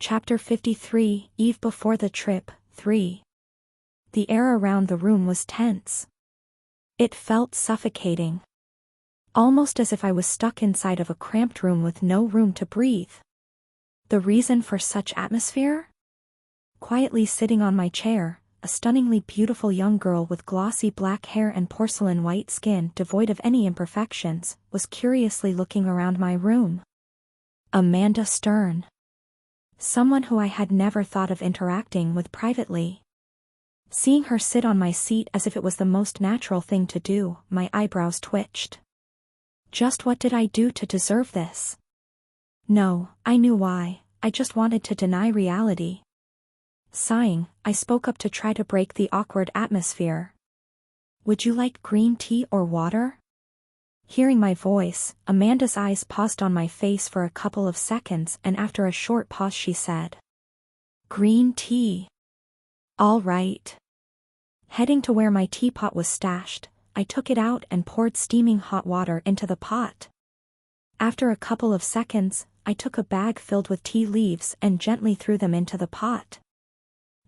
Chapter 53, Eve Before the Trip, 3. The air around the room was tense. It felt suffocating. Almost as if I was stuck inside of a cramped room with no room to breathe. The reason for such atmosphere? Quietly sitting on my chair, a stunningly beautiful young girl with glossy black hair and porcelain white skin devoid of any imperfections, was curiously looking around my room. Amanda Stern. Someone who I had never thought of interacting with privately. Seeing her sit on my seat as if it was the most natural thing to do, my eyebrows twitched. Just what did I do to deserve this? No, I knew why. I just wanted to deny reality. Sighing, I spoke up to try to break the awkward atmosphere. Would you like green tea or water? Hearing my voice, Amanda's eyes paused on my face for a couple of seconds, and after a short pause she said, "Green tea." All right. Heading to where my teapot was stashed, I took it out and poured steaming hot water into the pot. After a couple of seconds, I took a bag filled with tea leaves and gently threw them into the pot.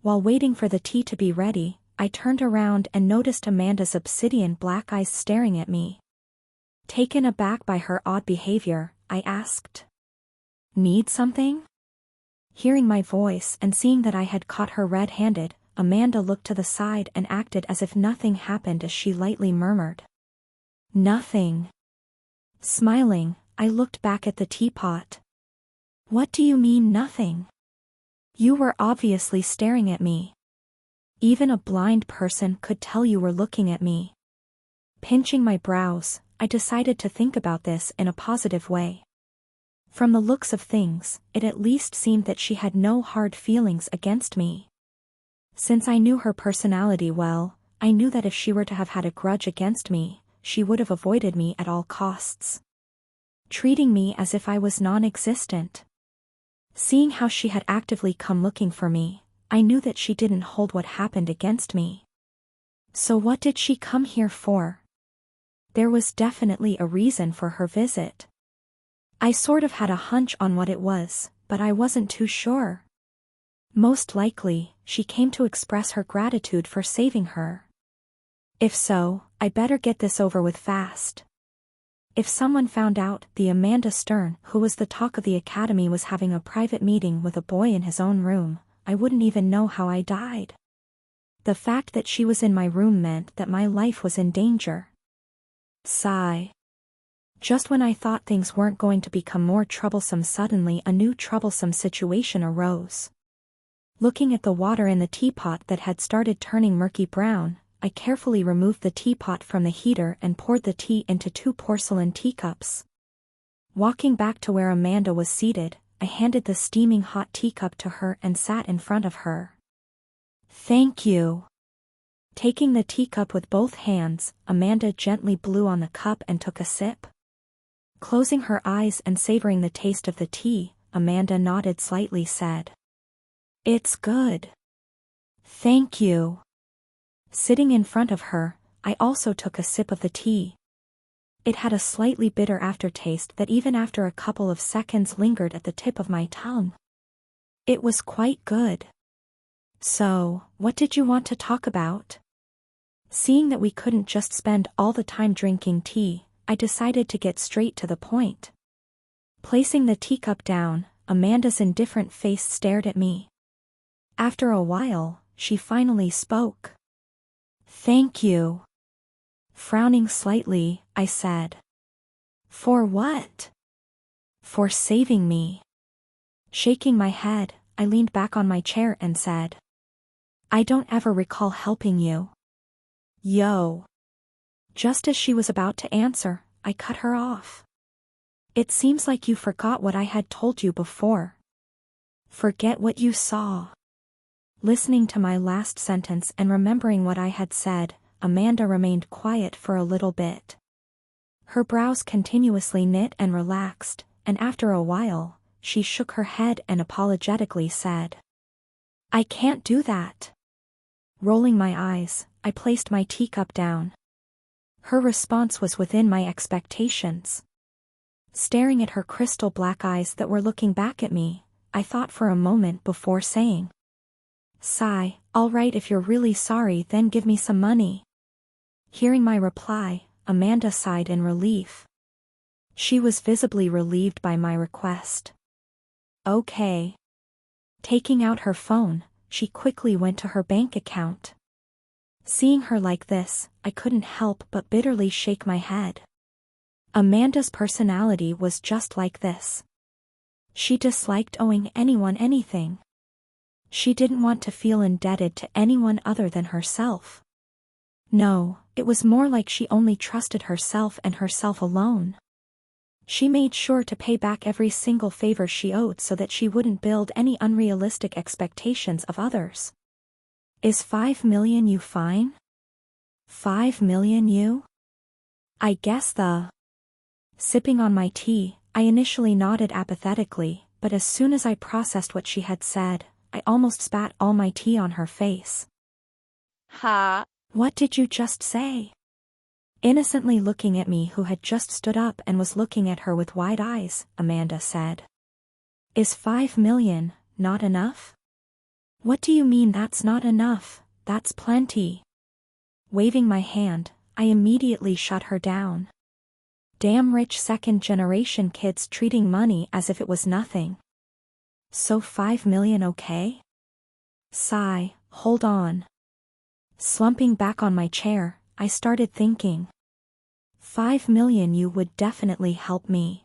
While waiting for the tea to be ready, I turned around and noticed Amanda's obsidian black eyes staring at me. Taken aback by her odd behavior, I asked, "Need something?" Hearing my voice and seeing that I had caught her red-handed, Amanda looked to the side and acted as if nothing happened as she lightly murmured, "Nothing." Smiling, I looked back at the teapot. "What do you mean nothing? You were obviously staring at me. Even a blind person could tell you were looking at me." Pinching my brows, I decided to think about this in a positive way. From the looks of things, it at least seemed that she had no hard feelings against me. Since I knew her personality well, I knew that if she were to have had a grudge against me, she would have avoided me at all costs. Treating me as if I was non-existent. Seeing how she had actively come looking for me, I knew that she didn't hold what happened against me. So what did she come here for? There was definitely a reason for her visit. I sort of had a hunch on what it was, but I wasn't too sure. Most likely, she came to express her gratitude for saving her. If so, I better get this over with fast. If someone found out the Amanda Stern who was the talk of the academy was having a private meeting with a boy in his own room, I wouldn't even know how I died. The fact that she was in my room meant that my life was in danger. Sigh. Just when I thought things weren't going to become more troublesome, suddenly a new troublesome situation arose. Looking at the water in the teapot that had started turning murky brown, I carefully removed the teapot from the heater and poured the tea into 2 porcelain teacups. Walking back to where Amanda was seated, I handed the steaming hot teacup to her and sat in front of her. "Thank you." Taking the teacup with both hands, Amanda gently blew on the cup and took a sip. Closing her eyes and savoring the taste of the tea, Amanda nodded slightly, said, "It's good." "Thank you." Sitting in front of her, I also took a sip of the tea. It had a slightly bitter aftertaste that even after a couple of seconds lingered at the tip of my tongue. It was quite good. "So, what did you want to talk about?" Seeing that we couldn't just spend all the time drinking tea, I decided to get straight to the point. Placing the teacup down, Amanda's indifferent face stared at me. After a while, she finally spoke. "Thank you." Frowning slightly, I said, "For what?" "For saving me." Shaking my head, I leaned back on my chair and said, "I don't ever recall helping you." "Yo." Just as she was about to answer, I cut her off. "It seems like you forgot what I had told you before." "Forget what you saw." Listening to my last sentence and remembering what I had said, Amanda remained quiet for a little bit. Her brows continuously knit and relaxed, and after a while, she shook her head and apologetically said, "I can't do that." Rolling my eyes, I placed my teacup down. Her response was within my expectations. Staring at her crystal black eyes that were looking back at me, I thought for a moment before saying. Sigh, all right, if you're really sorry then give me some money. Hearing my reply, Amanda sighed in relief. She was visibly relieved by my request. Okay. Taking out her phone, she quickly went to her bank account. Seeing her like this, I couldn't help but bitterly shake my head. Amanda's personality was just like this. She disliked owing anyone anything. She didn't want to feel indebted to anyone other than herself. No, it was more like she only trusted herself and herself alone. She made sure to pay back every single favor she owed so that she wouldn't build any unrealistic expectations of others. Is 5 million you fine? 5 million you? I guess the... Sipping on my tea, I initially nodded apathetically, but as soon as I processed what she had said, I almost spat all my tea on her face. Ha! What did you just say? Innocently looking at me who had just stood up and was looking at her with wide eyes, Amanda said. Is 5 million not enough? What do you mean that's not enough? That's plenty. Waving my hand, I immediately shut her down. Damn rich second-generation kids treating money as if it was nothing. So 5 million okay? Sigh, hold on. Slumping back on my chair, I started thinking. 5 million you would definitely help me.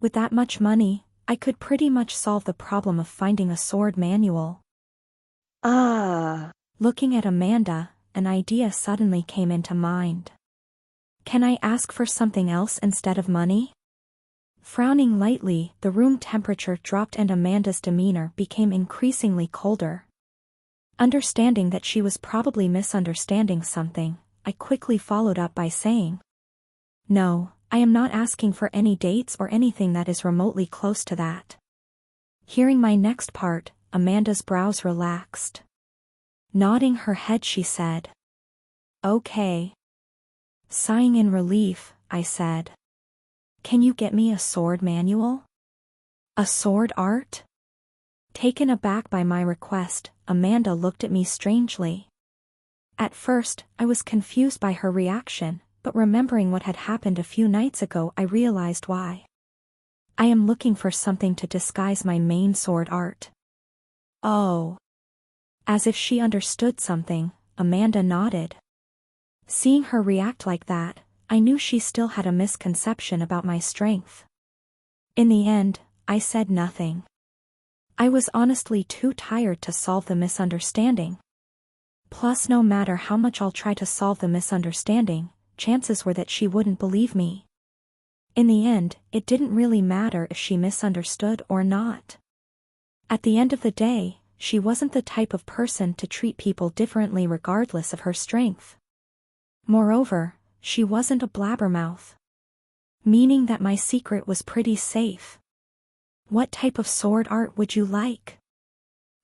With that much money, I could pretty much solve the problem of finding a sword manual. Looking at Amanda, an idea suddenly came into mind. Can I ask for something else instead of money? Frowning lightly, the room temperature dropped and Amanda's demeanor became increasingly colder. Understanding that she was probably misunderstanding something, I quickly followed up by saying, no, I am not asking for any dates or anything that is remotely close to that. Hearing my next part, Amanda's brows relaxed. Nodding her head she said, okay. Sighing in relief, I said, can you get me a sword manual? A sword art? Taken aback by my request, Amanda looked at me strangely. At first, I was confused by her reaction, but remembering what had happened a few nights ago I realized why. I am looking for something to disguise my main sword art. Oh. As if she understood something, Amanda nodded. Seeing her react like that, I knew she still had a misconception about my strength. In the end, I said nothing. I was honestly too tired to solve the misunderstanding. Plus, no matter how much I'll try to solve the misunderstanding, chances were that she wouldn't believe me. In the end, it didn't really matter if she misunderstood or not. At the end of the day, she wasn't the type of person to treat people differently regardless of her strength. Moreover, she wasn't a blabbermouth. Meaning that my secret was pretty safe. What type of sword art would you like?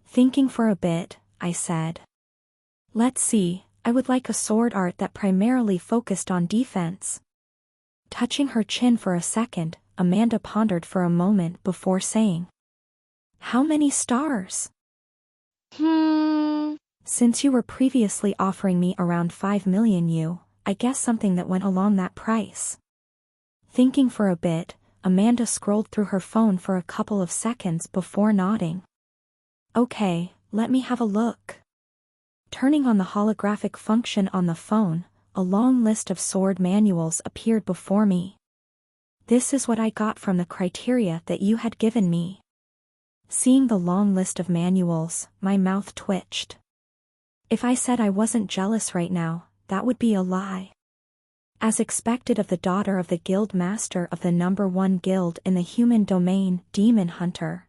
Thinking for a bit, I said. Let's see, I would like a sword art that primarily focused on defense. Touching her chin for a second, Amanda pondered for a moment before saying, how many stars? Since you were previously offering me around 5 million I guess something that went along that price. Thinking for a bit, Amanda scrolled through her phone for a couple of seconds before nodding. Okay, let me have a look. Turning on the holographic function on the phone, a long list of sword manuals appeared before me. This is what I got from the criteria that you had given me. Seeing the long list of manuals, my mouth twitched. If I said I wasn't jealous right now, that would be a lie. As expected of the daughter of the guild master of the #1 guild in the human domain, Demon Hunter.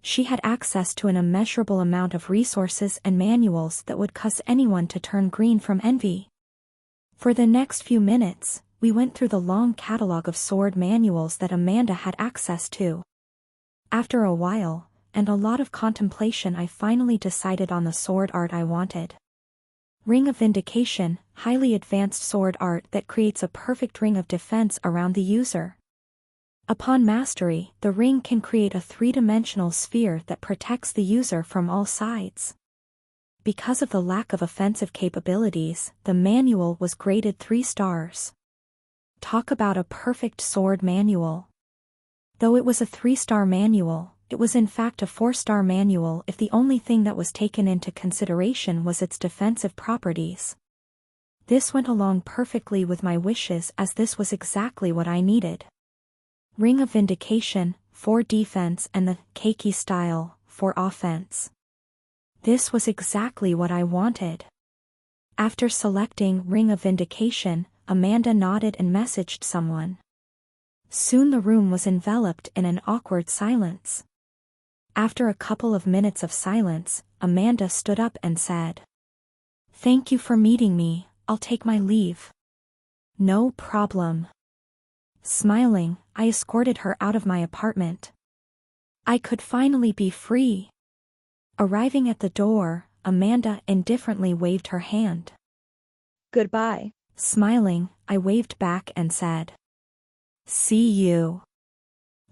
She had access to an immeasurable amount of resources and manuals that would cause anyone to turn green from envy. For the next few minutes, we went through the long catalog of sword manuals that Amanda had access to. After a while, and a lot of contemplation, I finally decided on the sword art I wanted. Ring of Vindication, highly advanced sword art that creates a perfect ring of defense around the user. Upon mastery, the ring can create a three-dimensional sphere that protects the user from all sides. Because of the lack of offensive capabilities, the manual was graded 3 stars. Talk about a perfect sword manual. Though it was a 3-star manual, it was in fact a 4-star manual if the only thing that was taken into consideration was its defensive properties. This went along perfectly with my wishes, as this was exactly what I needed. Ring of Vindication, 4 defense, and the Keiki style, 4 offense. This was exactly what I wanted. After selecting Ring of Vindication, Amanda nodded and messaged someone. Soon the room was enveloped in an awkward silence. After a couple of minutes of silence, Amanda stood up and said, "Thank you for meeting me, I'll take my leave." "No problem." Smiling, I escorted her out of my apartment. I could finally be free. Arriving at the door, Amanda indifferently waved her hand. Goodbye. Smiling, I waved back and said, "See you."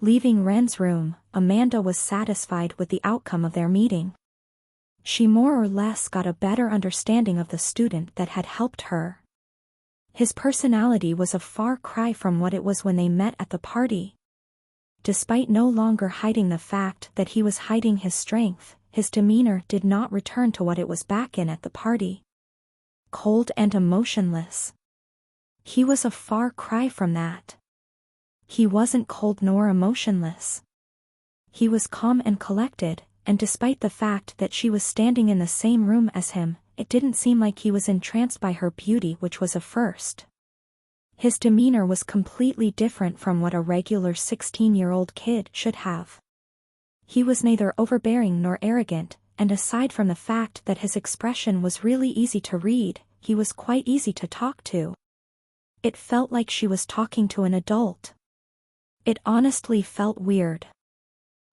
Leaving Ren's room, Amanda was satisfied with the outcome of their meeting. She more or less got a better understanding of the student that had helped her. His personality was a far cry from what it was when they met at the party. Despite no longer hiding the fact that he was hiding his strength, his demeanor did not return to what it was back in at the party. Cold and emotionless. He was a far cry from that. He wasn't cold nor emotionless. He was calm and collected, and despite the fact that she was standing in the same room as him, it didn't seem like he was entranced by her beauty, which was a first. His demeanor was completely different from what a regular 16-year-old kid should have. He was neither overbearing nor arrogant, and aside from the fact that his expression was really easy to read, he was quite easy to talk to. It felt like she was talking to an adult. It honestly felt weird.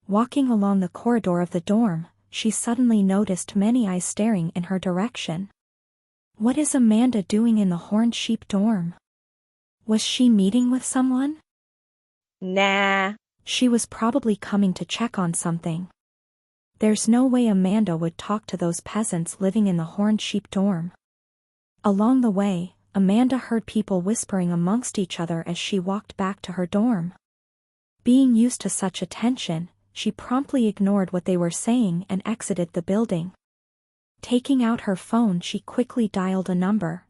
Walking along the corridor of the dorm, she suddenly noticed many eyes staring in her direction. What is Amanda doing in the Horned Sheep dorm? Was she meeting with someone? Nah. She was probably coming to check on something. There's no way Amanda would talk to those peasants living in the Horned Sheep dorm. Along the way, Amanda heard people whispering amongst each other as she walked back to her dorm. Being used to such attention, she promptly ignored what they were saying and exited the building. Taking out her phone, she quickly dialed a number.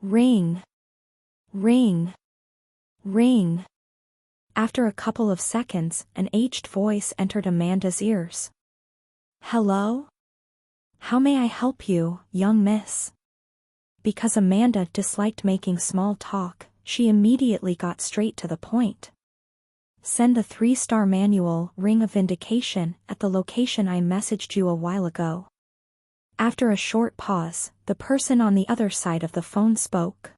Ring. Ring. Ring. After a couple of seconds, an aged voice entered Amanda's ears. "Hello? How may I help you, young miss?" Because Amanda disliked making small talk, she immediately got straight to the point. "Send the 3-star manual, Ring of Vindication, at the location I messaged you a while ago." After a short pause, the person on the other side of the phone spoke.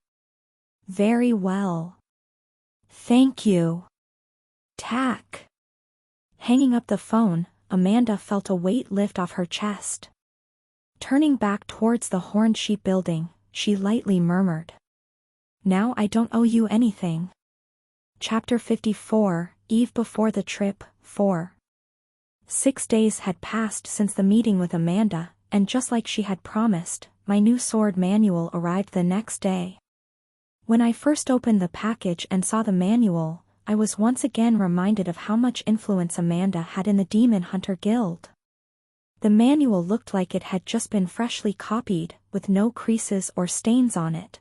"Very well. Thank you." Tack. Hanging up the phone, Amanda felt a weight lift off her chest. Turning back towards the Horned Sheep building, she lightly murmured, "Now I don't owe you anything." Chapter 54, Eve Before the Trip, 4. 6 days had passed since the meeting with Amanda, and just like she had promised, my new sword manual arrived the next day. When I first opened the package and saw the manual, I was once again reminded of how much influence Amanda had in the Demon Hunter Guild. The manual looked like it had just been freshly copied, with no creases or stains on it.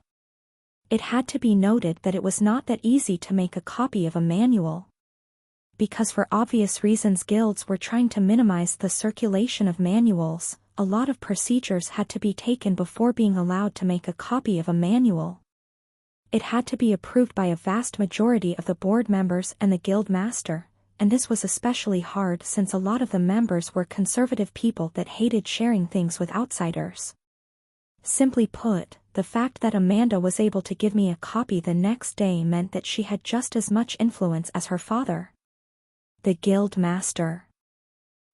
It had to be noted that it was not that easy to make a copy of a manual. Because for obvious reasons guilds were trying to minimize the circulation of manuals, a lot of procedures had to be taken before being allowed to make a copy of a manual. It had to be approved by a vast majority of the board members and the guild master, and this was especially hard since a lot of the members were conservative people that hated sharing things with outsiders. Simply put, the fact that Amanda was able to give me a copy the next day meant that she had just as much influence as her father, the guild master.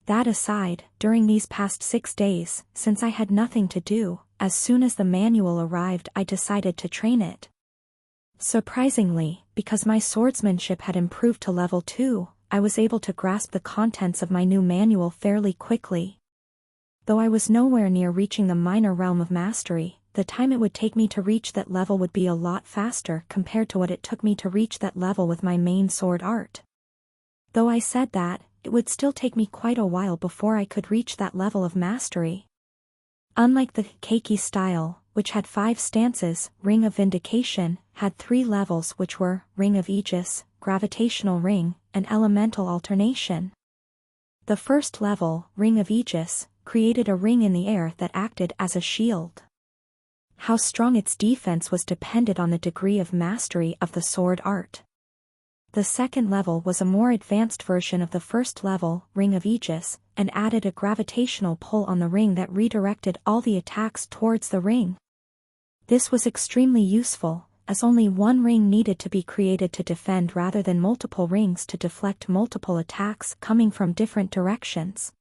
That aside, during these past 6 days, since I had nothing to do, as soon as the manual arrived I decided to train it. Surprisingly, because my swordsmanship had improved to level 2, I was able to grasp the contents of my new manual fairly quickly. Though I was nowhere near reaching the minor realm of mastery, the time it would take me to reach that level would be a lot faster compared to what it took me to reach that level with my main sword art. Though I said that, it would still take me quite a while before I could reach that level of mastery. Unlike the Keiki style, which had 5 stances, Ring of Vindication had 3 levels, which were Ring of Aegis, Gravitational Ring, and Elemental Alternation. The first level, Ring of Aegis, created a ring in the air that acted as a shield. How strong its defense was depended on the degree of mastery of the sword art. The second level was a more advanced version of the first level, Ring of Aegis, and added a gravitational pull on the ring that redirected all the attacks towards the ring. This was extremely useful, as only one ring needed to be created to defend rather than multiple rings to deflect multiple attacks coming from different directions.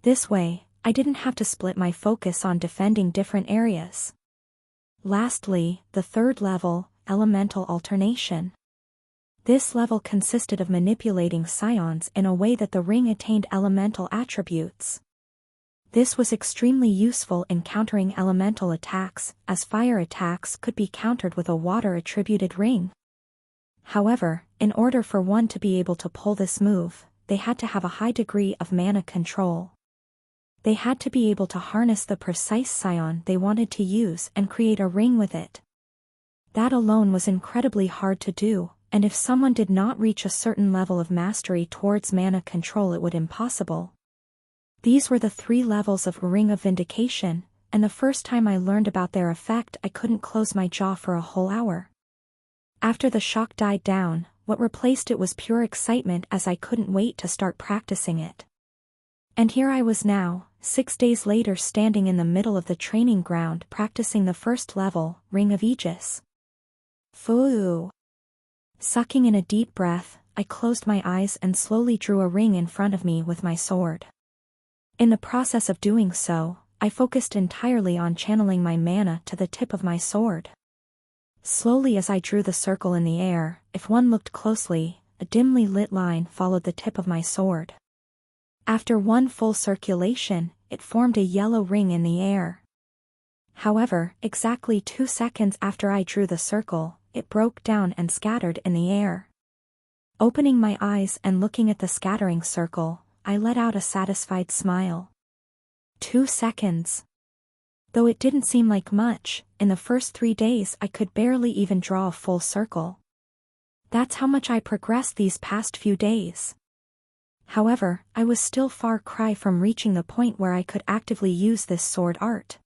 This way, I didn't have to split my focus on defending different areas. Lastly, the third level, Elemental Alternation. This level consisted of manipulating scions in a way that the ring attained elemental attributes. This was extremely useful in countering elemental attacks, as fire attacks could be countered with a water-attributed ring. However, in order for one to be able to pull this move, they had to have a high degree of mana control. They had to be able to harness the precise scion they wanted to use and create a ring with it. That alone was incredibly hard to do, and if someone did not reach a certain level of mastery towards mana control, it would be impossible. These were the 3 levels of Ring of Vindication, and the first time I learned about their effect I couldn't close my jaw for a whole hour. After the shock died down, what replaced it was pure excitement as I couldn't wait to start practicing it. And here I was now, 6 days later, standing in the middle of the training ground practicing the first level, Ring of Aegis. Foo! Sucking in a deep breath, I closed my eyes and slowly drew a ring in front of me with my sword. In the process of doing so, I focused entirely on channeling my mana to the tip of my sword. Slowly as I drew the circle in the air, if one looked closely, a dimly lit line followed the tip of my sword. After one full circulation, it formed a yellow ring in the air. However, exactly 2 seconds after I drew the circle, it broke down and scattered in the air. Opening my eyes and looking at the scattering circle, I let out a satisfied smile. 2 seconds. Though it didn't seem like much, in the first 3 days I could barely even draw a full circle. That's how much I progressed these past few days. However, I was still far cry from reaching the point where I could actively use this sword art.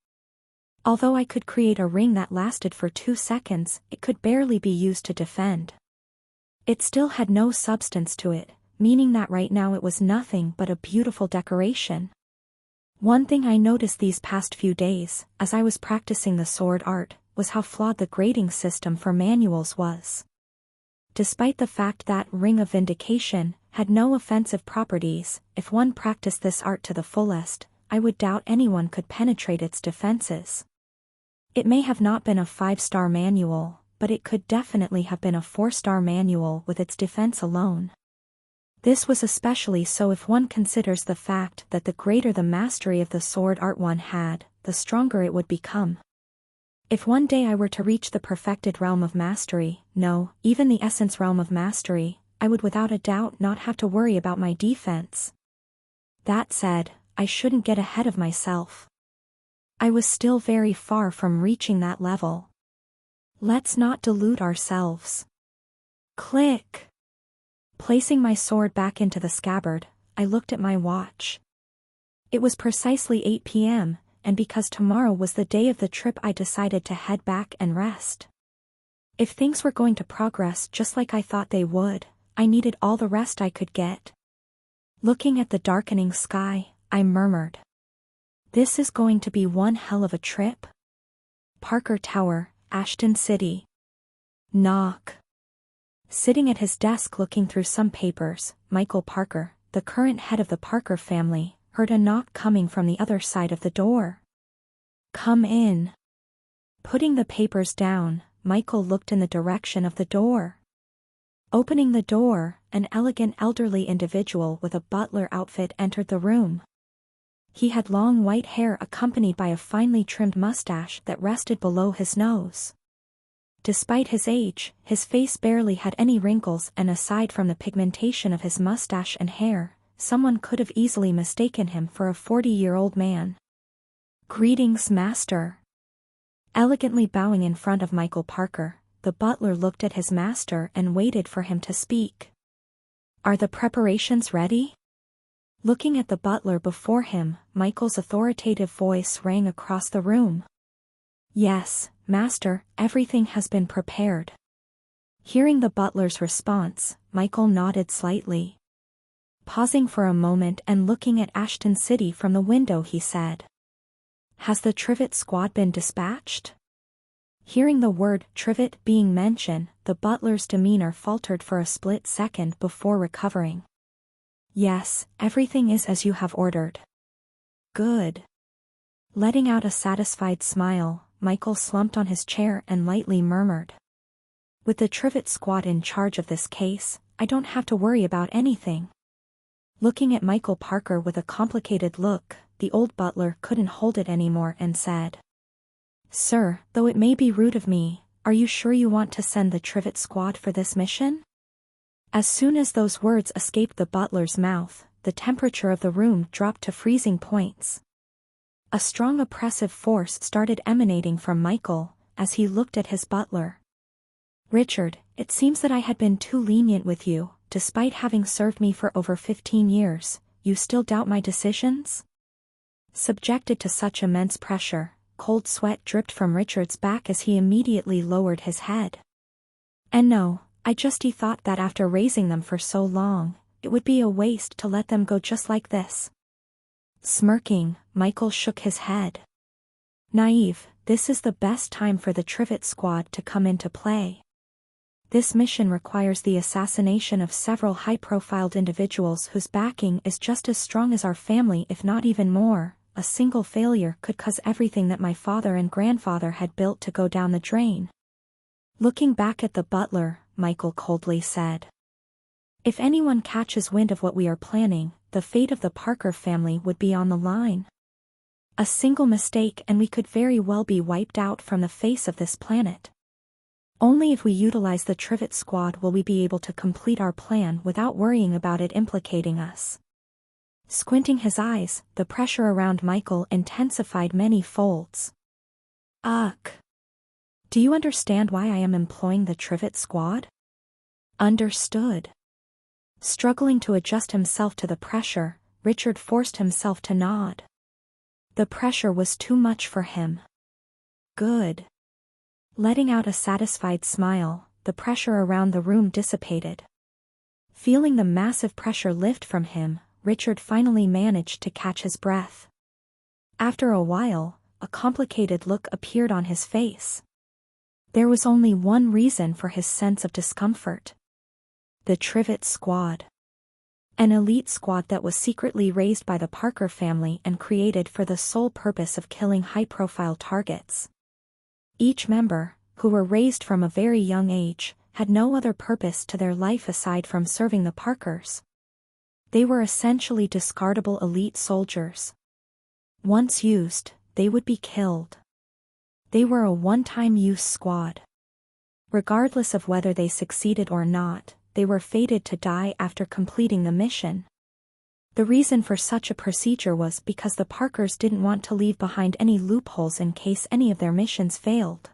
Although I could create a ring that lasted for 2 seconds, it could barely be used to defend. It still had no substance to it, meaning that right now it was nothing but a beautiful decoration. One thing I noticed these past few days, as I was practicing the sword art, was how flawed the grading system for manuals was. Despite the fact that Ring of Vindication had no offensive properties, if one practiced this art to the fullest, I would doubt anyone could penetrate its defenses. It may have not been a 5-star manual, but it could definitely have been a 4-star manual with its defense alone. This was especially so if one considers the fact that the greater the mastery of the sword art one had, the stronger it would become. If one day I were to reach the perfected realm of mastery, no, even the essence realm of mastery, I would without a doubt not have to worry about my defense. That said, I shouldn't get ahead of myself. I was still very far from reaching that level. Let's not delude ourselves. Click! Placing my sword back into the scabbard, I looked at my watch. It was precisely 8 p.m., and because tomorrow was the day of the trip I decided to head back and rest. If things were going to progress just like I thought they would, I needed all the rest I could get. Looking at the darkening sky, I murmured. This is going to be one hell of a trip. Parker Tower, Ashton City. Knock. Sitting at his desk looking through some papers, Michael Parker, the current head of the Parker family, heard a knock coming from the other side of the door. Come in. Putting the papers down, Michael looked in the direction of the door. Opening the door, an elegant elderly individual with a butler outfit entered the room. He had long white hair accompanied by a finely trimmed mustache that rested below his nose. Despite his age, his face barely had any wrinkles, and aside from the pigmentation of his mustache and hair, someone could have easily mistaken him for a 40-year-old man. "Greetings, master." Elegantly bowing in front of Michael Parker, the butler looked at his master and waited for him to speak. "Are the preparations ready?" Looking at the butler before him, Michael's authoritative voice rang across the room. "Yes, master, everything has been prepared." Hearing the butler's response, Michael nodded slightly. Pausing for a moment and looking at Ashton City from the window, he said, "Has the trivet squad been dispatched?" Hearing the word trivet being mentioned, the butler's demeanor faltered for a split second before recovering. "Yes, everything is as you have ordered." "Good." Letting out a satisfied smile, Michael slumped on his chair and lightly murmured, "With the trivet squad in charge of this case, I don't have to worry about anything." Looking at Michael Parker with a complicated look, the old butler couldn't hold it anymore and said, "Sir, though it may be rude of me, are you sure you want to send the trivet squad for this mission?" As soon as those words escaped the butler's mouth, the temperature of the room dropped to freezing points. A strong oppressive force started emanating from Michael, as he looked at his butler. "Richard, it seems that I had been too lenient with you. Despite having served me for over 15 years, you still doubt my decisions?" Subjected to such immense pressure, cold sweat dripped from Richard's back as he immediately lowered his head. "And no, I just thought that after raising them for so long, it would be a waste to let them go just like this." Smirking, Michael shook his head. "Naive, this is the best time for the trivet squad to come into play. This mission requires the assassination of several high-profile individuals whose backing is just as strong as our family, if not even more. A single failure could cause everything that my father and grandfather had built to go down the drain." Looking back at the butler, Michael coldly said, "If anyone catches wind of what we are planning, the fate of the Parker family would be on the line. A single mistake and we could very well be wiped out from the face of this planet. Only if we utilize the trivet squad will we be able to complete our plan without worrying about it implicating us." Squinting his eyes, the pressure around Michael intensified many folds. "Ugh. Do you understand why I am employing the trivet squad?" "Understood." Struggling to adjust himself to the pressure, Richard forced himself to nod. The pressure was too much for him. "Good." Letting out a satisfied smile, the pressure around the room dissipated. Feeling the massive pressure lift from him, Richard finally managed to catch his breath. After a while, a complicated look appeared on his face. There was only one reason for his sense of discomfort. The trivet squad. An elite squad that was secretly raised by the Parker family and created for the sole purpose of killing high-profile targets. Each member, who were raised from a very young age, had no other purpose to their life aside from serving the Parkers. They were essentially discardable elite soldiers. Once used, they would be killed. They were a one-time use squad. Regardless of whether they succeeded or not, they were fated to die after completing the mission. The reason for such a procedure was because the Parkers didn't want to leave behind any loopholes in case any of their missions failed.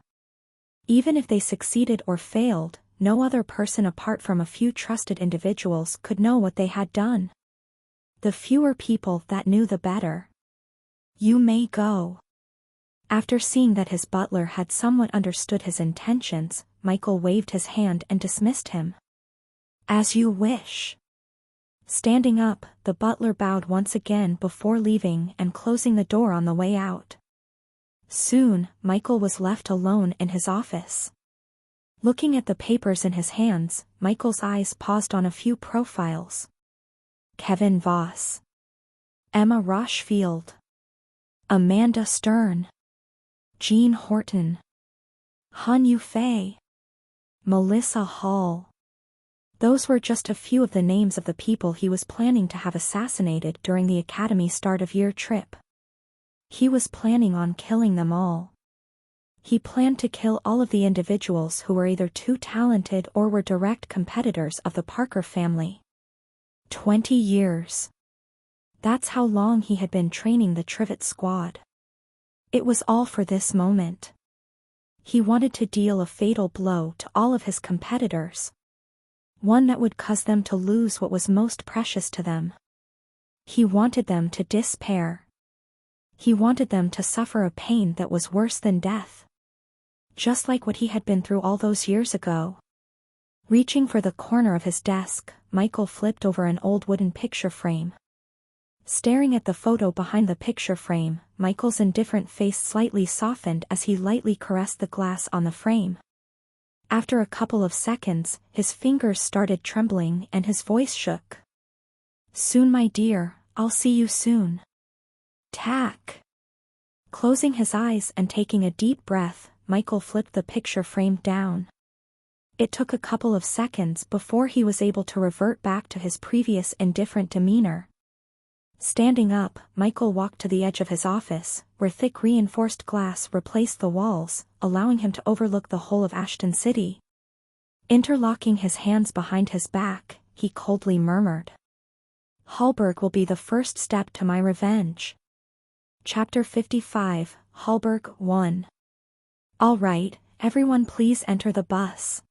Even if they succeeded or failed, no other person apart from a few trusted individuals could know what they had done. The fewer people that knew, the better. "You may go." After seeing that his butler had somewhat understood his intentions, Michael waved his hand and dismissed him. "As you wish." Standing up, the butler bowed once again before leaving and closing the door on the way out. Soon, Michael was left alone in his office. Looking at the papers in his hands, Michael's eyes paused on a few profiles. Kevin Voss, Emma Rochfield, Amanda Stern, Jean Horton. Han Yufei. Melissa Hall. Those were just a few of the names of the people he was planning to have assassinated during the Academy start-of-year trip. He was planning on killing them all. He planned to kill all of the individuals who were either too talented or were direct competitors of the Parker family. 20 years. That's how long he had been training the Trivet squad. It was all for this moment. He wanted to deal a fatal blow to all of his competitors. One that would cause them to lose what was most precious to them. He wanted them to despair. He wanted them to suffer a pain that was worse than death. Just like what he had been through all those years ago. Reaching for the corner of his desk, Michael flipped over an old wooden picture frame. Staring at the photo behind the picture frame, Michael's indifferent face slightly softened as he lightly caressed the glass on the frame. After a couple of seconds, his fingers started trembling and his voice shook. "Soon, my dear, I'll see you soon." Tack. Closing his eyes and taking a deep breath, Michael flipped the picture frame down. It took a couple of seconds before he was able to revert back to his previous indifferent demeanor. Standing up, Michael walked to the edge of his office, where thick reinforced glass replaced the walls, allowing him to overlook the whole of Ashton City. Interlocking his hands behind his back, he coldly murmured, "Hallberg will be the first step to my revenge." Chapter 55, Hallberg 1. "All right, everyone please enter the bus."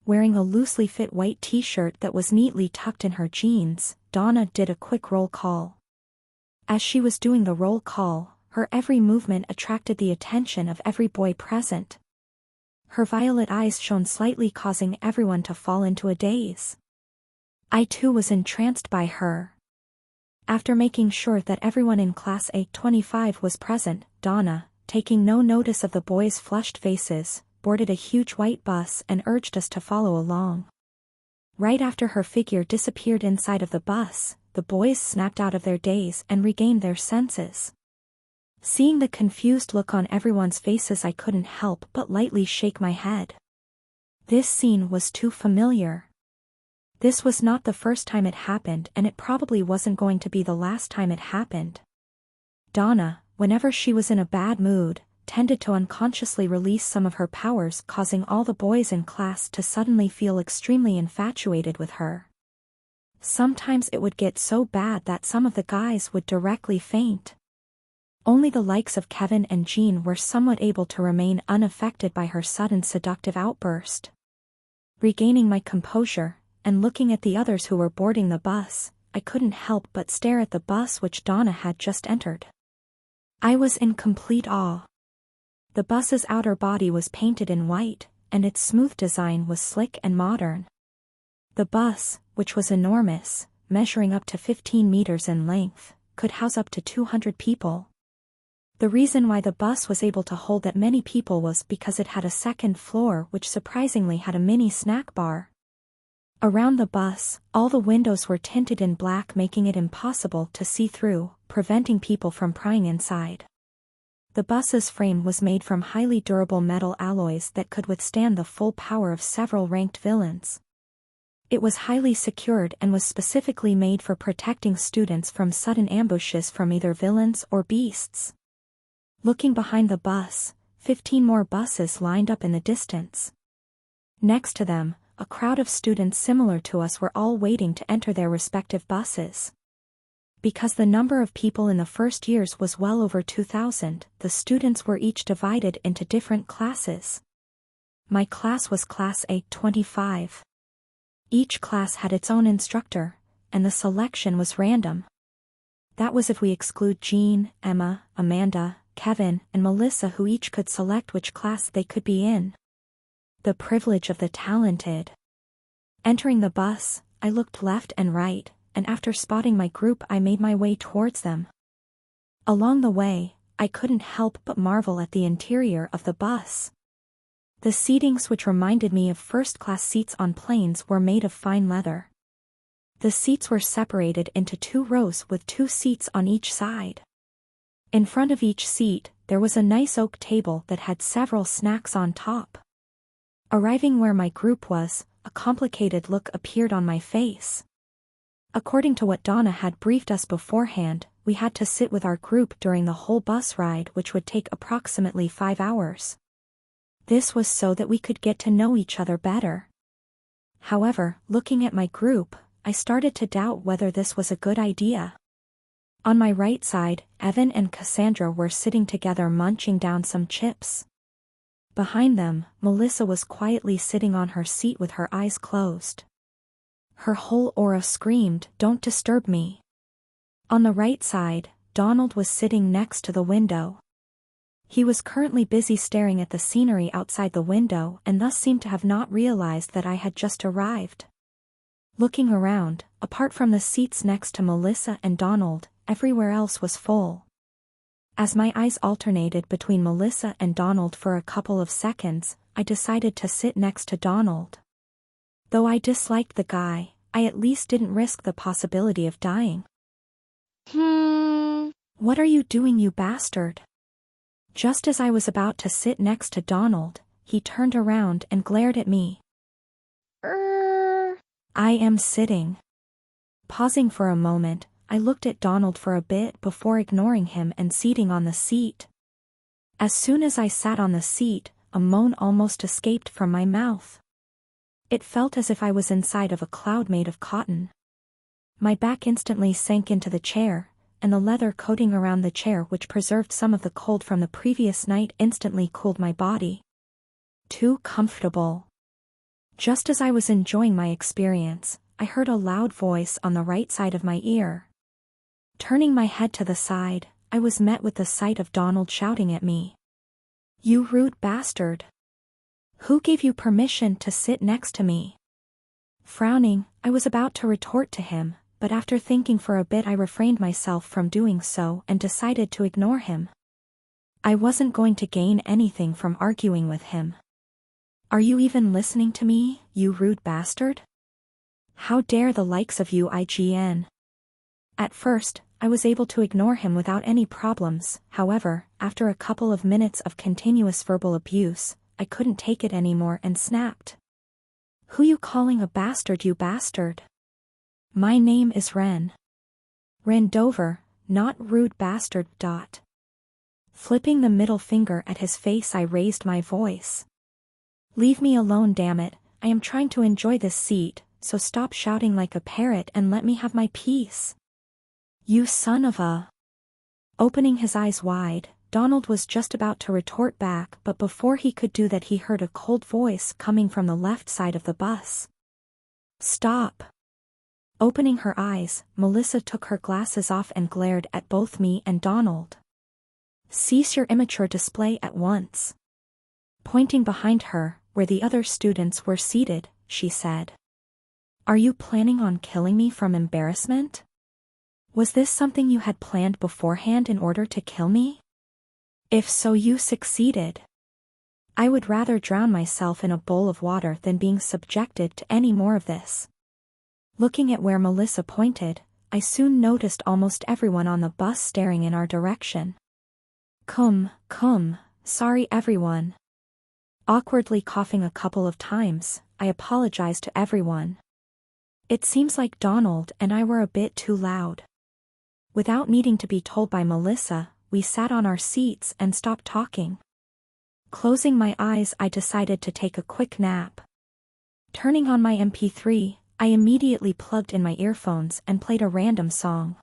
Wearing a loosely fit white t-shirt that was neatly tucked in her jeans, Donna did a quick roll call. As she was doing the roll call, her every movement attracted the attention of every boy present. Her violet eyes shone slightly, causing everyone to fall into a daze. I too was entranced by her. After making sure that everyone in Class A25 was present, Donna, taking no notice of the boys' flushed faces, boarded a huge white bus and urged us to follow along. Right after her figure disappeared inside of the bus, the boys snapped out of their daze and regained their senses. Seeing the confused look on everyone's faces, I couldn't help but lightly shake my head. This scene was too familiar. This was not the first time it happened, and it probably wasn't going to be the last time it happened. Donna, whenever she was in a bad mood, tended to unconsciously release some of her powers, causing all the boys in class to suddenly feel extremely infatuated with her. Sometimes it would get so bad that some of the guys would directly faint. Only the likes of Kevin and Jean were somewhat able to remain unaffected by her sudden seductive outburst. Regaining my composure, and looking at the others who were boarding the bus, I couldn't help but stare at the bus which Donna had just entered. I was in complete awe. The bus's outer body was painted in white, and its smooth design was slick and modern. The bus, which was enormous, measuring up to 15 meters in length, could house up to 200 people. The reason why the bus was able to hold that many people was because it had a second floor which surprisingly had a mini snack bar. Around the bus, all the windows were tinted in black, making it impossible to see through, preventing people from prying inside. The bus's frame was made from highly durable metal alloys that could withstand the full power of several ranked villains. It was highly secured and was specifically made for protecting students from sudden ambushes from either villains or beasts. Looking behind the bus, 15 more buses lined up in the distance. Next to them, a crowd of students similar to us were all waiting to enter their respective buses. Because the number of people in the first years was well over 2,000, the students were each divided into different classes. My class was Class A25. Each class had its own instructor, and the selection was random. That was if we exclude Jean, Emma, Amanda, Kevin, and Melissa, who each could select which class they could be in. The privilege of the talented. Entering the bus, I looked left and right, and after spotting my group I made my way towards them. Along the way, I couldn't help but marvel at the interior of the bus. The seatings, which reminded me of first-class seats on planes, were made of fine leather. The seats were separated into 2 rows with 2 seats on each side. In front of each seat, there was a nice oak table that had several snacks on top. Arriving where my group was, a complicated look appeared on my face. According to what Donna had briefed us beforehand, we had to sit with our group during the whole bus ride, which would take approximately 5 hours. This was so that we could get to know each other better. However, looking at my group, I started to doubt whether this was a good idea. On my right side, Evan and Cassandra were sitting together munching down some chips. Behind them, Melissa was quietly sitting on her seat with her eyes closed. Her whole aura screamed, "Don't disturb me." On the right side, Donald was sitting next to the window. He was currently busy staring at the scenery outside the window and thus seemed to have not realized that I had just arrived. Looking around, apart from the seats next to Melissa and Donald, everywhere else was full. As my eyes alternated between Melissa and Donald for a couple of seconds, I decided to sit next to Donald. Though I disliked the guy, I at least didn't risk the possibility of dying. What are you doing, you bastard? Just as I was about to sit next to Donald, he turned around and glared at me. I am sitting. Pausing for a moment, I looked at Donald for a bit before ignoring him and seating on the seat. As soon as I sat on the seat, a moan almost escaped from my mouth. It felt as if I was inside of a cloud made of cotton. My back instantly sank into the chair, and the leather coating around the chair, which preserved some of the cold from the previous night, instantly cooled my body. Too comfortable. Just as I was enjoying my experience, I heard a loud voice on the right side of my ear. Turning my head to the side, I was met with the sight of Donald shouting at me. "You rude bastard! Who gave you permission to sit next to me?" Frowning, I was about to retort to him, but after thinking for a bit I refrained myself from doing so and decided to ignore him. I wasn't going to gain anything from arguing with him. "Are you even listening to me, you rude bastard? How dare the likes of you IGN?" At first, I was able to ignore him without any problems. However, after a couple of minutes of continuous verbal abuse, I couldn't take it anymore and snapped. "Who you calling a bastard, you bastard? My name is Ren. Ren Dover, not rude bastard. Flipping the middle finger at his face, I raised my voice. "Leave me alone, damn it. I am trying to enjoy this seat, so stop shouting like a parrot and let me have my peace. You son of a..." Opening his eyes wide, Donald was just about to retort back, but before he could do that he heard a cold voice coming from the left side of the bus. "Stop." Opening her eyes, Melissa took her glasses off and glared at both me and Donald. "Cease your immature display at once." Pointing behind her, where the other students were seated, she said. "Are you planning on killing me from embarrassment? Was this something you had planned beforehand in order to kill me? If so, you succeeded. I would rather drown myself in a bowl of water than being subjected to any more of this." Looking at where Melissa pointed, I soon noticed almost everyone on the bus staring in our direction. Cum, sorry everyone." Awkwardly coughing a couple of times, I apologized to everyone. It seems like Donald and I were a bit too loud. Without needing to be told by Melissa, we sat on our seats and stopped talking. Closing my eyes, I decided to take a quick nap. Turning on my MP3, I immediately plugged in my earphones and played a random song.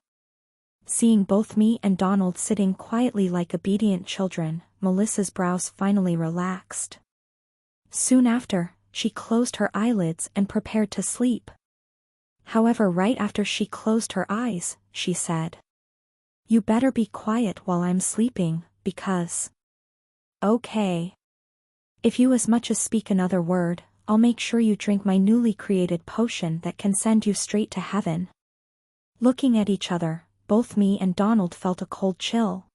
Seeing both me and Donald sitting quietly like obedient children, Melissa's brows finally relaxed. Soon after, she closed her eyelids and prepared to sleep. However, right after she closed her eyes, she said, "You better be quiet while I'm sleeping, because..." "Okay. If you as much as speak another word, I'll make sure you drink my newly created potion that can send you straight to heaven." Looking at each other, both me and Donald felt a cold chill.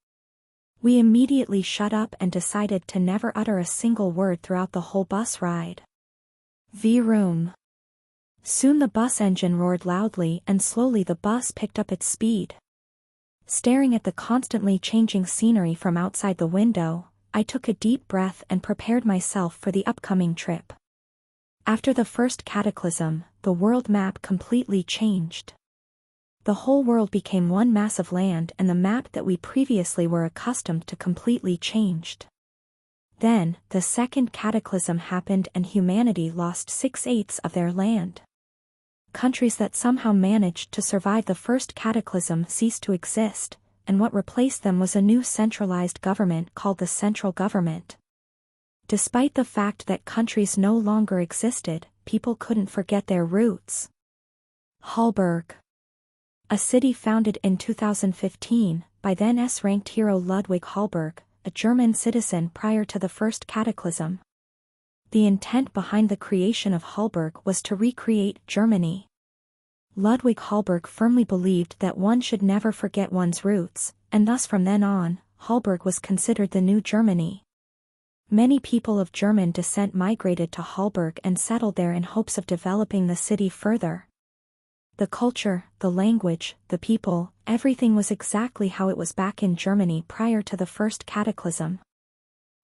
We immediately shut up and decided to never utter a single word throughout the whole bus ride. Vroom. Soon the bus engine roared loudly and slowly the bus picked up its speed. Staring at the constantly changing scenery from outside the window, I took a deep breath and prepared myself for the upcoming trip. After the first cataclysm, the world map completely changed. The whole world became one mass of land, and the map that we previously were accustomed to completely changed. Then, the second cataclysm happened and humanity lost 6/8 of their land. Countries that somehow managed to survive the first cataclysm ceased to exist, and what replaced them was a new centralized government called the central government. Despite the fact that countries no longer existed, people couldn't forget their roots. Hallberg. A city founded in 2015, by then S-ranked hero Ludwig Hallberg, a German citizen prior to the first cataclysm. The intent behind the creation of Hallberg was to recreate Germany. Ludwig Hallberg firmly believed that one should never forget one's roots, and thus from then on, Hallberg was considered the new Germany. Many people of German descent migrated to Hallberg and settled there in hopes of developing the city further. The culture, the language, the people, everything was exactly how it was back in Germany prior to the first cataclysm.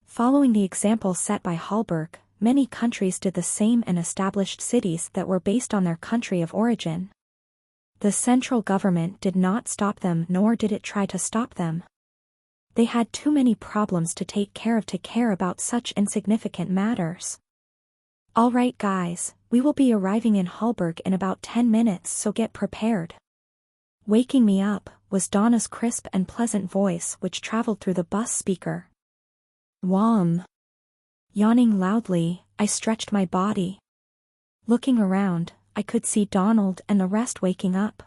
Following the example set by Hallberg, many countries did the same and established cities that were based on their country of origin. The central government did not stop them, nor did it try to stop them. They had too many problems to take care of to care about such insignificant matters. Alright guys, we will be arriving in Hallberg in about 10 minutes, so get prepared. Waking me up was Donna's crisp and pleasant voice, which traveled through the bus speaker. Wham! Yawning loudly, I stretched my body. Looking around, I could see Donald and the rest waking up.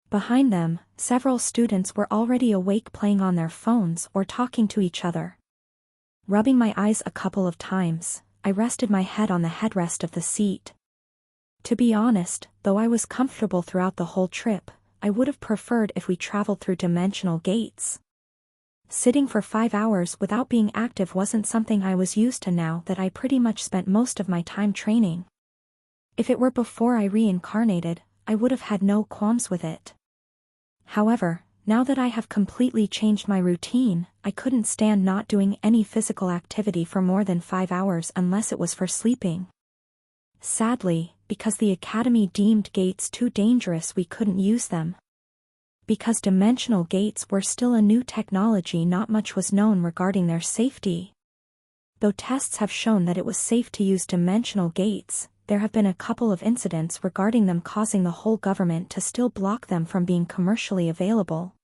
Behind them, several students were already awake, playing on their phones or talking to each other. Rubbing my eyes a couple of times, I rested my head on the headrest of the seat. To be honest, though I was comfortable throughout the whole trip, I would have preferred if we traveled through dimensional gates. Sitting for 5 hours without being active wasn't something I was used to now that I pretty much spent most of my time training. If it were before I reincarnated, I would have had no qualms with it. However, now that I have completely changed my routine, I couldn't stand not doing any physical activity for more than 5 hours unless it was for sleeping. Sadly, because the Academy deemed gates too dangerous, we couldn't use them. Because dimensional gates were still a new technology, not much was known regarding their safety. Though tests have shown that it was safe to use dimensional gates, there have been a couple of incidents regarding them, causing the whole government to still block them from being commercially available.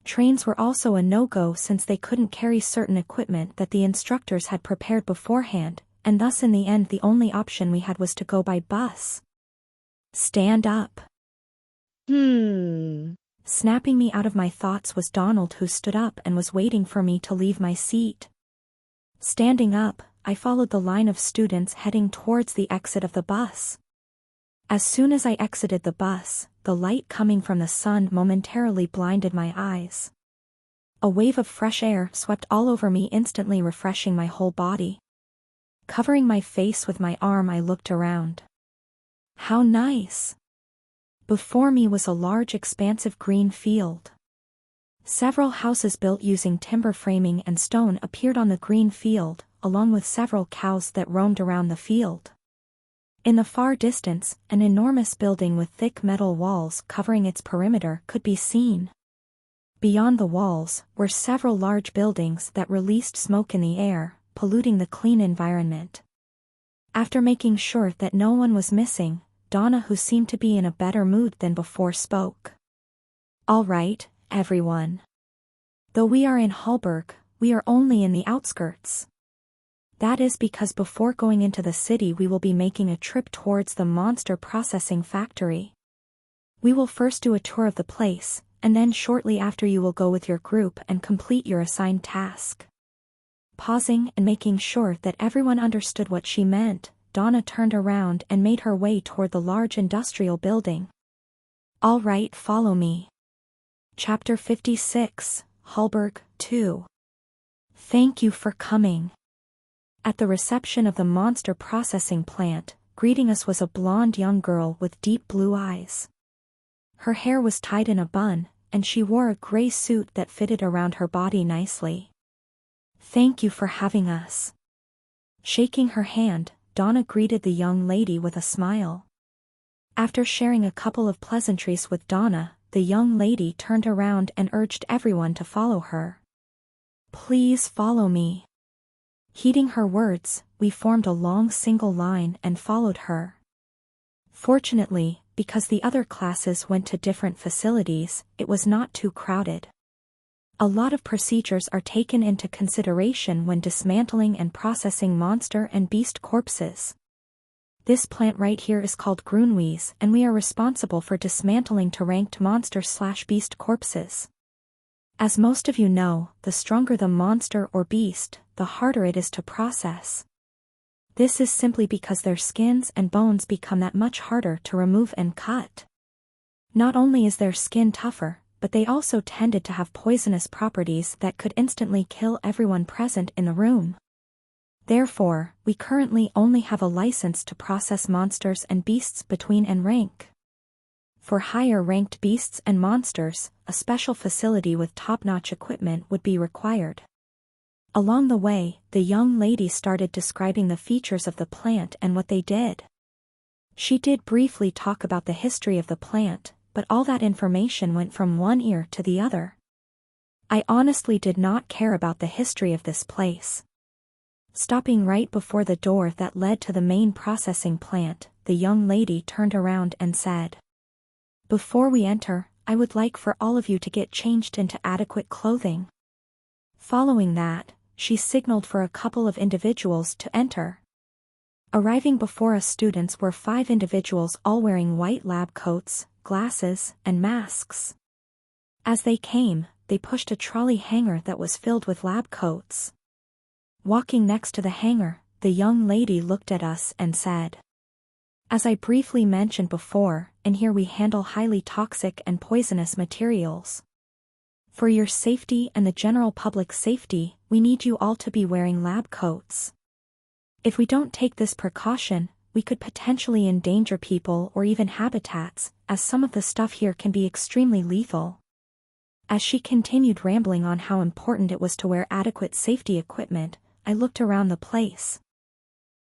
Trains were also a no-go since they couldn't carry certain equipment that the instructors had prepared beforehand, and thus in the end the only option we had was to go by bus. Stand up. Snapping me out of my thoughts was Donald, who stood up and was waiting for me to leave my seat. Standing up, I followed the line of students heading towards the exit of the bus. As soon as I exited the bus, the light coming from the sun momentarily blinded my eyes. A wave of fresh air swept all over me, instantly refreshing my whole body. Covering my face with my arm, I looked around. How nice! Before me was a large expansive green field. Several houses built using timber framing and stone appeared on the green field, along with several cows that roamed around the field. In the far distance, an enormous building with thick metal walls covering its perimeter could be seen. Beyond the walls were several large buildings that released smoke in the air, polluting the clean environment. After making sure that no one was missing, Donna, who seemed to be in a better mood than before, spoke. All right, everyone. Though we are in Hallberg, we are only in the outskirts. That is because before going into the city we will be making a trip towards the monster processing factory. We will first do a tour of the place, and then shortly after you will go with your group and complete your assigned task. Pausing and making sure that everyone understood what she meant, Donna turned around and made her way toward the large industrial building. All right, follow me. Chapter 56, Hallberg 2. Thank you for coming. At the reception of the monster processing plant, greeting us was a blonde young girl with deep blue eyes. Her hair was tied in a bun, and she wore a gray suit that fitted around her body nicely. "Thank you for having us." Shaking her hand, Donna greeted the young lady with a smile. After sharing a couple of pleasantries with Donna, the young lady turned around and urged everyone to follow her. "Please follow me." Heeding her words, we formed a long single line and followed her. Fortunately, because the other classes went to different facilities, it was not too crowded. A lot of procedures are taken into consideration when dismantling and processing monster and beast corpses. This plant right here is called Grunwies, and we are responsible for dismantling to ranked monster/beast corpses. As most of you know, the stronger the monster or beast, the harder it is to process. This is simply because their skins and bones become that much harder to remove and cut. Not only is their skin tougher, but they also tended to have poisonous properties that could instantly kill everyone present in the room. Therefore, we currently only have a license to process monsters and beasts between N rank. For higher ranked beasts and monsters, a special facility with top-notch equipment would be required. Along the way, the young lady started describing the features of the plant and what they did. She did briefly talk about the history of the plant, but all that information went from one ear to the other. I honestly did not care about the history of this place. Stopping right before the door that led to the main processing plant, the young lady turned around and said, "Before we enter, I would like for all of you to get changed into adequate clothing." Following that, she signaled for a couple of individuals to enter. Arriving before us students were 5 individuals all wearing white lab coats, glasses, and masks. As they came, they pushed a trolley hanger that was filled with lab coats. Walking next to the hanger, the young lady looked at us and said, "As I briefly mentioned before, in here we handle highly toxic and poisonous materials. For your safety and the general public safety, we need you all to be wearing lab coats. If we don't take this precaution, we could potentially endanger people or even habitats, as some of the stuff here can be extremely lethal." As she continued rambling on how important it was to wear adequate safety equipment, I looked around the place.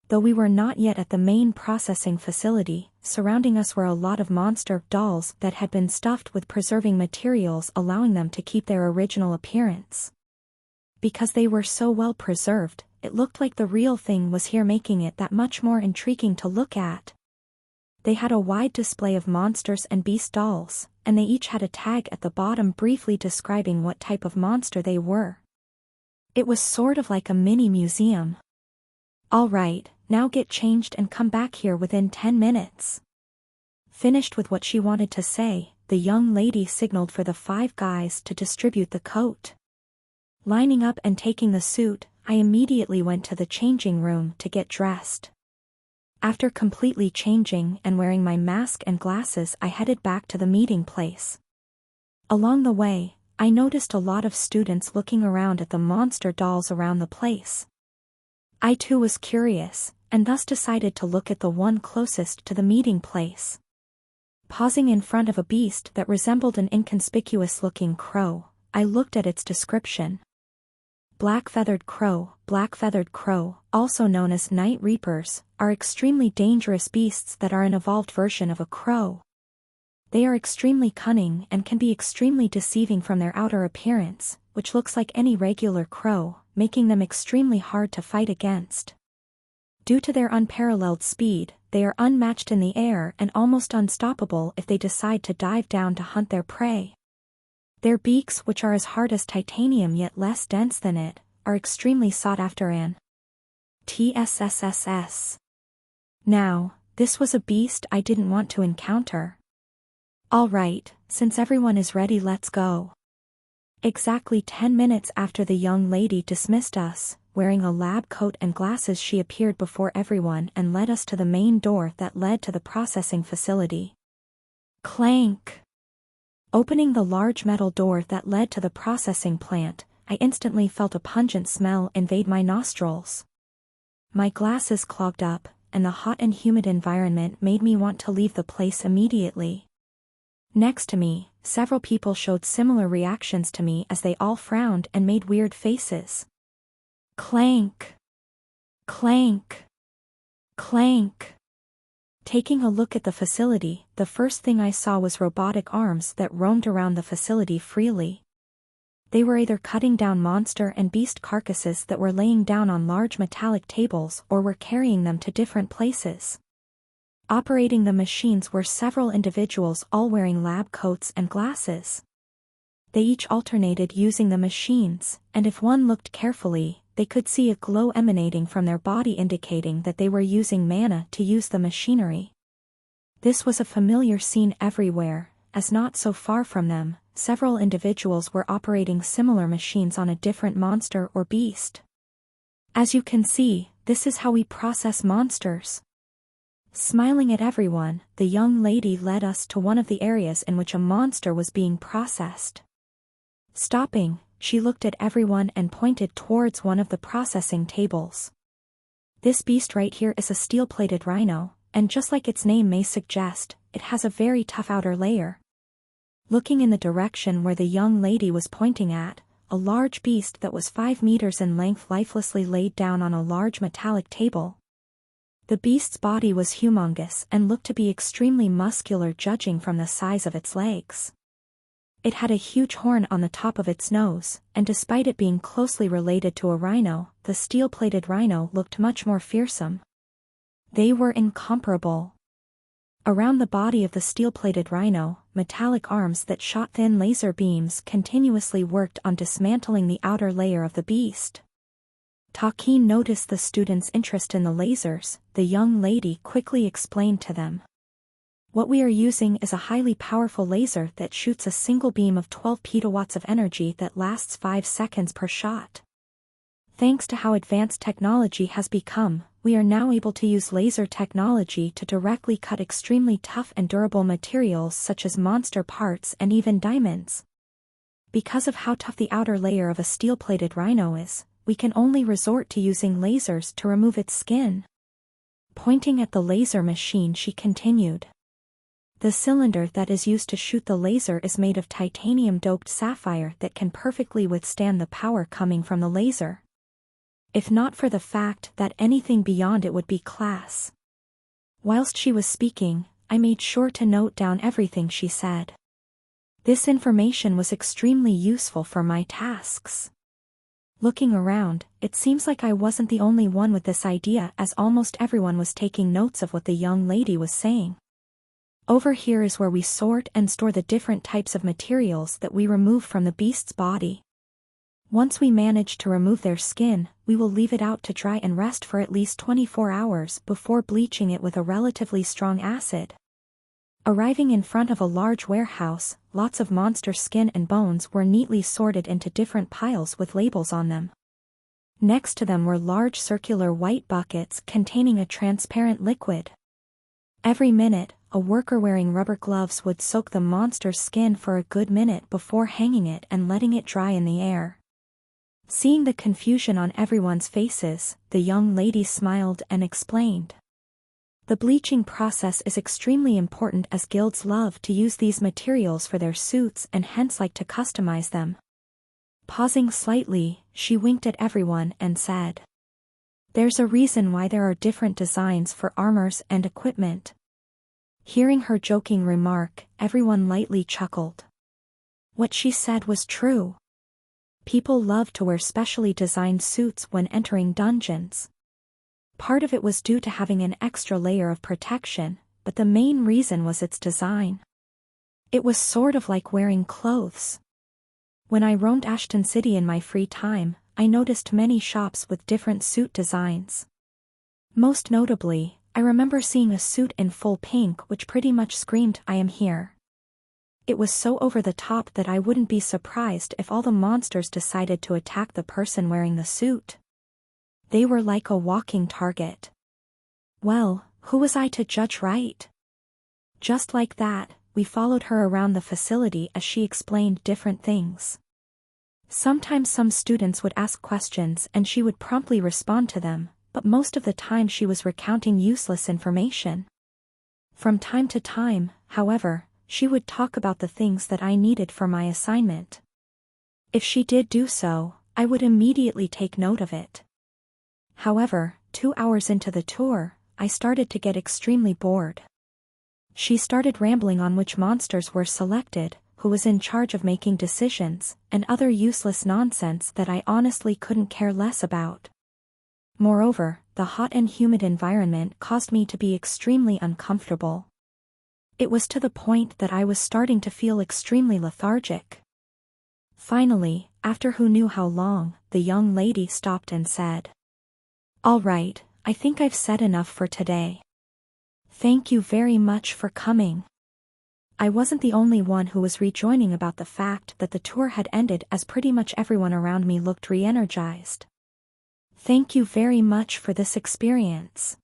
Though we were not yet at the main processing facility, surrounding us were a lot of monster dolls that had been stuffed with preserving materials allowing them to keep their original appearance. Because they were so well preserved, it looked like the real thing was here, making it that much more intriguing to look at. They had a wide display of monsters and beast dolls, and they each had a tag at the bottom briefly describing what type of monster they were. It was sort of like a mini museum. "All right, now get changed and come back here within 10 minutes. Finished with what she wanted to say, the young lady signaled for the 5 guys to distribute the coat. Lining up and taking the suit, I immediately went to the changing room to get dressed. After completely changing and wearing my mask and glasses, I headed back to the meeting place. Along the way, I noticed a lot of students looking around at the monster dolls around the place. I too was curious, and thus decided to look at the one closest to the meeting place. Pausing in front of a beast that resembled an inconspicuous-looking crow, I looked at its description. Black-feathered crow, also known as night reapers, are extremely dangerous beasts that are an evolved version of a crow. They are extremely cunning and can be extremely deceiving from their outer appearance, which looks like any regular crow, making them extremely hard to fight against. Due to their unparalleled speed, they are unmatched in the air and almost unstoppable if they decide to dive down to hunt their prey. Their beaks, which are as hard as titanium yet less dense than it, are extremely sought after and TSSSS. Now, this was a beast I didn't want to encounter. All right, since everyone is ready, let's go. Exactly 10 minutes after the young lady dismissed us, wearing a lab coat and glasses, she appeared before everyone and led us to the main door that led to the processing facility. Clank! Opening the large metal door that led to the processing plant, I instantly felt a pungent smell invade my nostrils. My glasses clogged up, and the hot and humid environment made me want to leave the place immediately. Next to me, several people showed similar reactions to me as they all frowned and made weird faces. Clank! Clank! Clank! Taking a look at the facility, the first thing I saw was robotic arms that roamed around the facility freely. They were either cutting down monster and beast carcasses that were laying down on large metallic tables or were carrying them to different places. Operating the machines were several individuals all wearing lab coats and glasses. They each alternated using the machines, and if one looked carefully, they could see a glow emanating from their body indicating that they were using mana to use the machinery. This was a familiar scene everywhere, as not so far from them, several individuals were operating similar machines on a different monster or beast. As you can see, this is how we process monsters. Smiling at everyone, the young lady led us to one of the areas in which a monster was being processed. Stopping, she looked at everyone and pointed towards one of the processing tables. This beast right here is a steel-plated rhino, and just like its name may suggest, it has a very tough outer layer. Looking in the direction where the young lady was pointing at, a large beast that was 5 meters in length lifelessly laid down on a large metallic table. The beast's body was humongous and looked to be extremely muscular judging from the size of its legs. It had a huge horn on the top of its nose, and despite it being closely related to a rhino, the steel-plated rhino looked much more fearsome. They were incomparable. Around the body of the steel-plated rhino, metallic arms that shot thin laser beams continuously worked on dismantling the outer layer of the beast. Takin noticed the students' interest in the lasers. The young lady quickly explained to them. What we are using is a highly powerful laser that shoots a single beam of 12 petawatts of energy that lasts 5 seconds per shot. Thanks to how advanced technology has become, we are now able to use laser technology to directly cut extremely tough and durable materials such as monster parts and even diamonds. Because of how tough the outer layer of a steel-plated rhino is, we can only resort to using lasers to remove its skin. Pointing at the laser machine, she continued. The cylinder that is used to shoot the laser is made of titanium-doped sapphire that can perfectly withstand the power coming from the laser. If not for the fact that anything beyond it would be class. Whilst she was speaking, I made sure to note down everything she said. This information was extremely useful for my tasks. Looking around, it seems like I wasn't the only one with this idea as almost everyone was taking notes of what the young lady was saying. Over here is where we sort and store the different types of materials that we remove from the beast's body. Once we manage to remove their skin, we will leave it out to dry and rest for at least 24 hours before bleaching it with a relatively strong acid. Arriving in front of a large warehouse, lots of monster skin and bones were neatly sorted into different piles with labels on them. Next to them were large circular white buckets containing a transparent liquid. Every minute, a worker wearing rubber gloves would soak the monster's skin for a good minute before hanging it and letting it dry in the air. Seeing the confusion on everyone's faces, the young lady smiled and explained. The bleaching process is extremely important as guilds love to use these materials for their suits and hence like to customize them. Pausing slightly, she winked at everyone and said, "There's a reason why there are different designs for armors and equipment." Hearing her joking remark, everyone lightly chuckled. What she said was true. People love to wear specially designed suits when entering dungeons. Part of it was due to having an extra layer of protection, but the main reason was its design. It was sort of like wearing clothes. When I roamed Ashton City in my free time, I noticed many shops with different suit designs. Most notably, I remember seeing a suit in full pink which pretty much screamed, "I am here." It was so over the top that I wouldn't be surprised if all the monsters decided to attack the person wearing the suit. They were like a walking target. Well, who was I to judge right? Just like that, we followed her around the facility as she explained different things. Sometimes some students would ask questions and she would promptly respond to them, but most of the time she was recounting useless information. From time to time, however, she would talk about the things that I needed for my assignment. If she did do so, I would immediately take note of it. However, 2 hours into the tour, I started to get extremely bored. She started rambling on which monsters were selected, who was in charge of making decisions, and other useless nonsense that I honestly couldn't care less about. Moreover, the hot and humid environment caused me to be extremely uncomfortable. It was to the point that I was starting to feel extremely lethargic. Finally, after who knew how long, the young lady stopped and said, "All right, I think I've said enough for today. Thank you very much for coming." I wasn't the only one who was rejoining about the fact that the tour had ended, as pretty much everyone around me looked re-energized. "Thank you very much for this experience."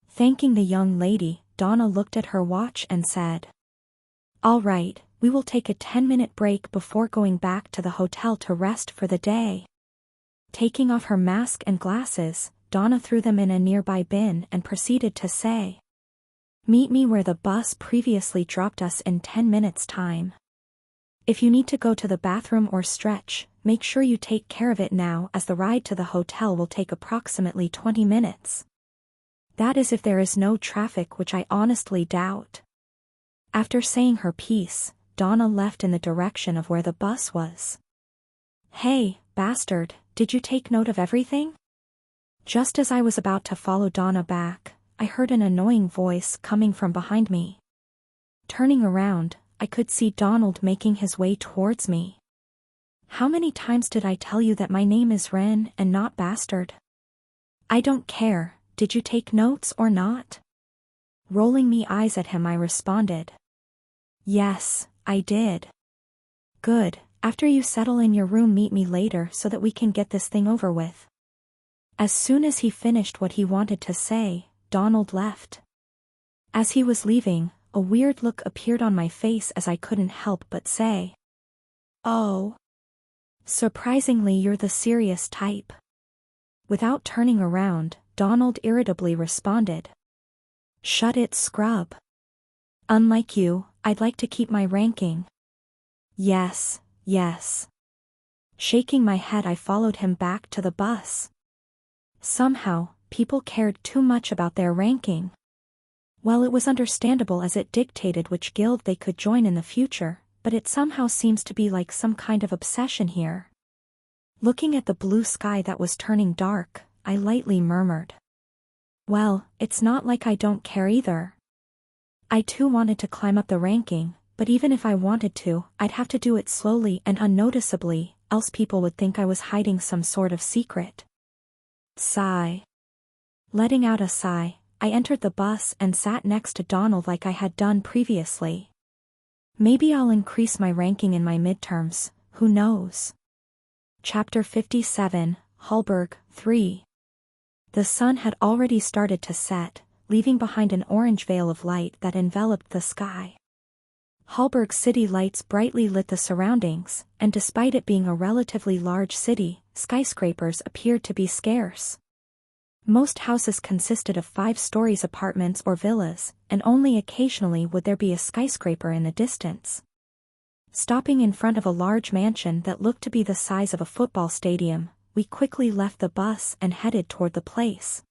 Thanking the young lady, Donna looked at her watch and said, "All right, we will take a 10-minute break before going back to the hotel to rest for the day." Taking off her mask and glasses, Donna threw them in a nearby bin and proceeded to say, "Meet me where the bus previously dropped us in 10 minutes time. If you need to go to the bathroom or stretch, make sure you take care of it now, as the ride to the hotel will take approximately 20 minutes. That is if there is no traffic, which I honestly doubt." After saying her piece, Donna left in the direction of where the bus was. "Hey, bastard, did you take note of everything?" Just as I was about to follow Donna back, I heard an annoying voice coming from behind me. Turning around, I could see Donald making his way towards me. "How many times did I tell you that my name is Ren and not bastard?" "I don't care, did you take notes or not?" Rolling me eyes at him, I responded, "Yes, I did." "Good, after you settle in your room, meet me later so that we can get this thing over with." As soon as he finished what he wanted to say, Donald left. As he was leaving, a weird look appeared on my face as I couldn't help but say, "Oh. Surprisingly, you're the serious type." Without turning around, Donald irritably responded, "Shut it, scrub. Unlike you, I'd like to keep my ranking." "Yes, yes." Shaking my head, I followed him back to the bus. Somehow, people cared too much about their ranking. Well, it was understandable as it dictated which guild they could join in the future, but it somehow seems to be like some kind of obsession here. Looking at the blue sky that was turning dark, I lightly murmured, "Well, it's not like I don't care either." I too wanted to climb up the ranking, but even if I wanted to, I'd have to do it slowly and unnoticeably, else people would think I was hiding some sort of secret. Sigh. Letting out a sigh, I entered the bus and sat next to Donald like I had done previously. Maybe I'll increase my ranking in my midterms, who knows? Chapter 57, Hallberg, 3. The sun had already started to set, leaving behind an orange veil of light that enveloped the sky. Hallberg city lights brightly lit the surroundings, and despite it being a relatively large city, skyscrapers appeared to be scarce. Most houses consisted of 5-story apartments or villas, and only occasionally would there be a skyscraper in the distance. Stopping in front of a large mansion that looked to be the size of a football stadium, we quickly left the bus and headed toward the place.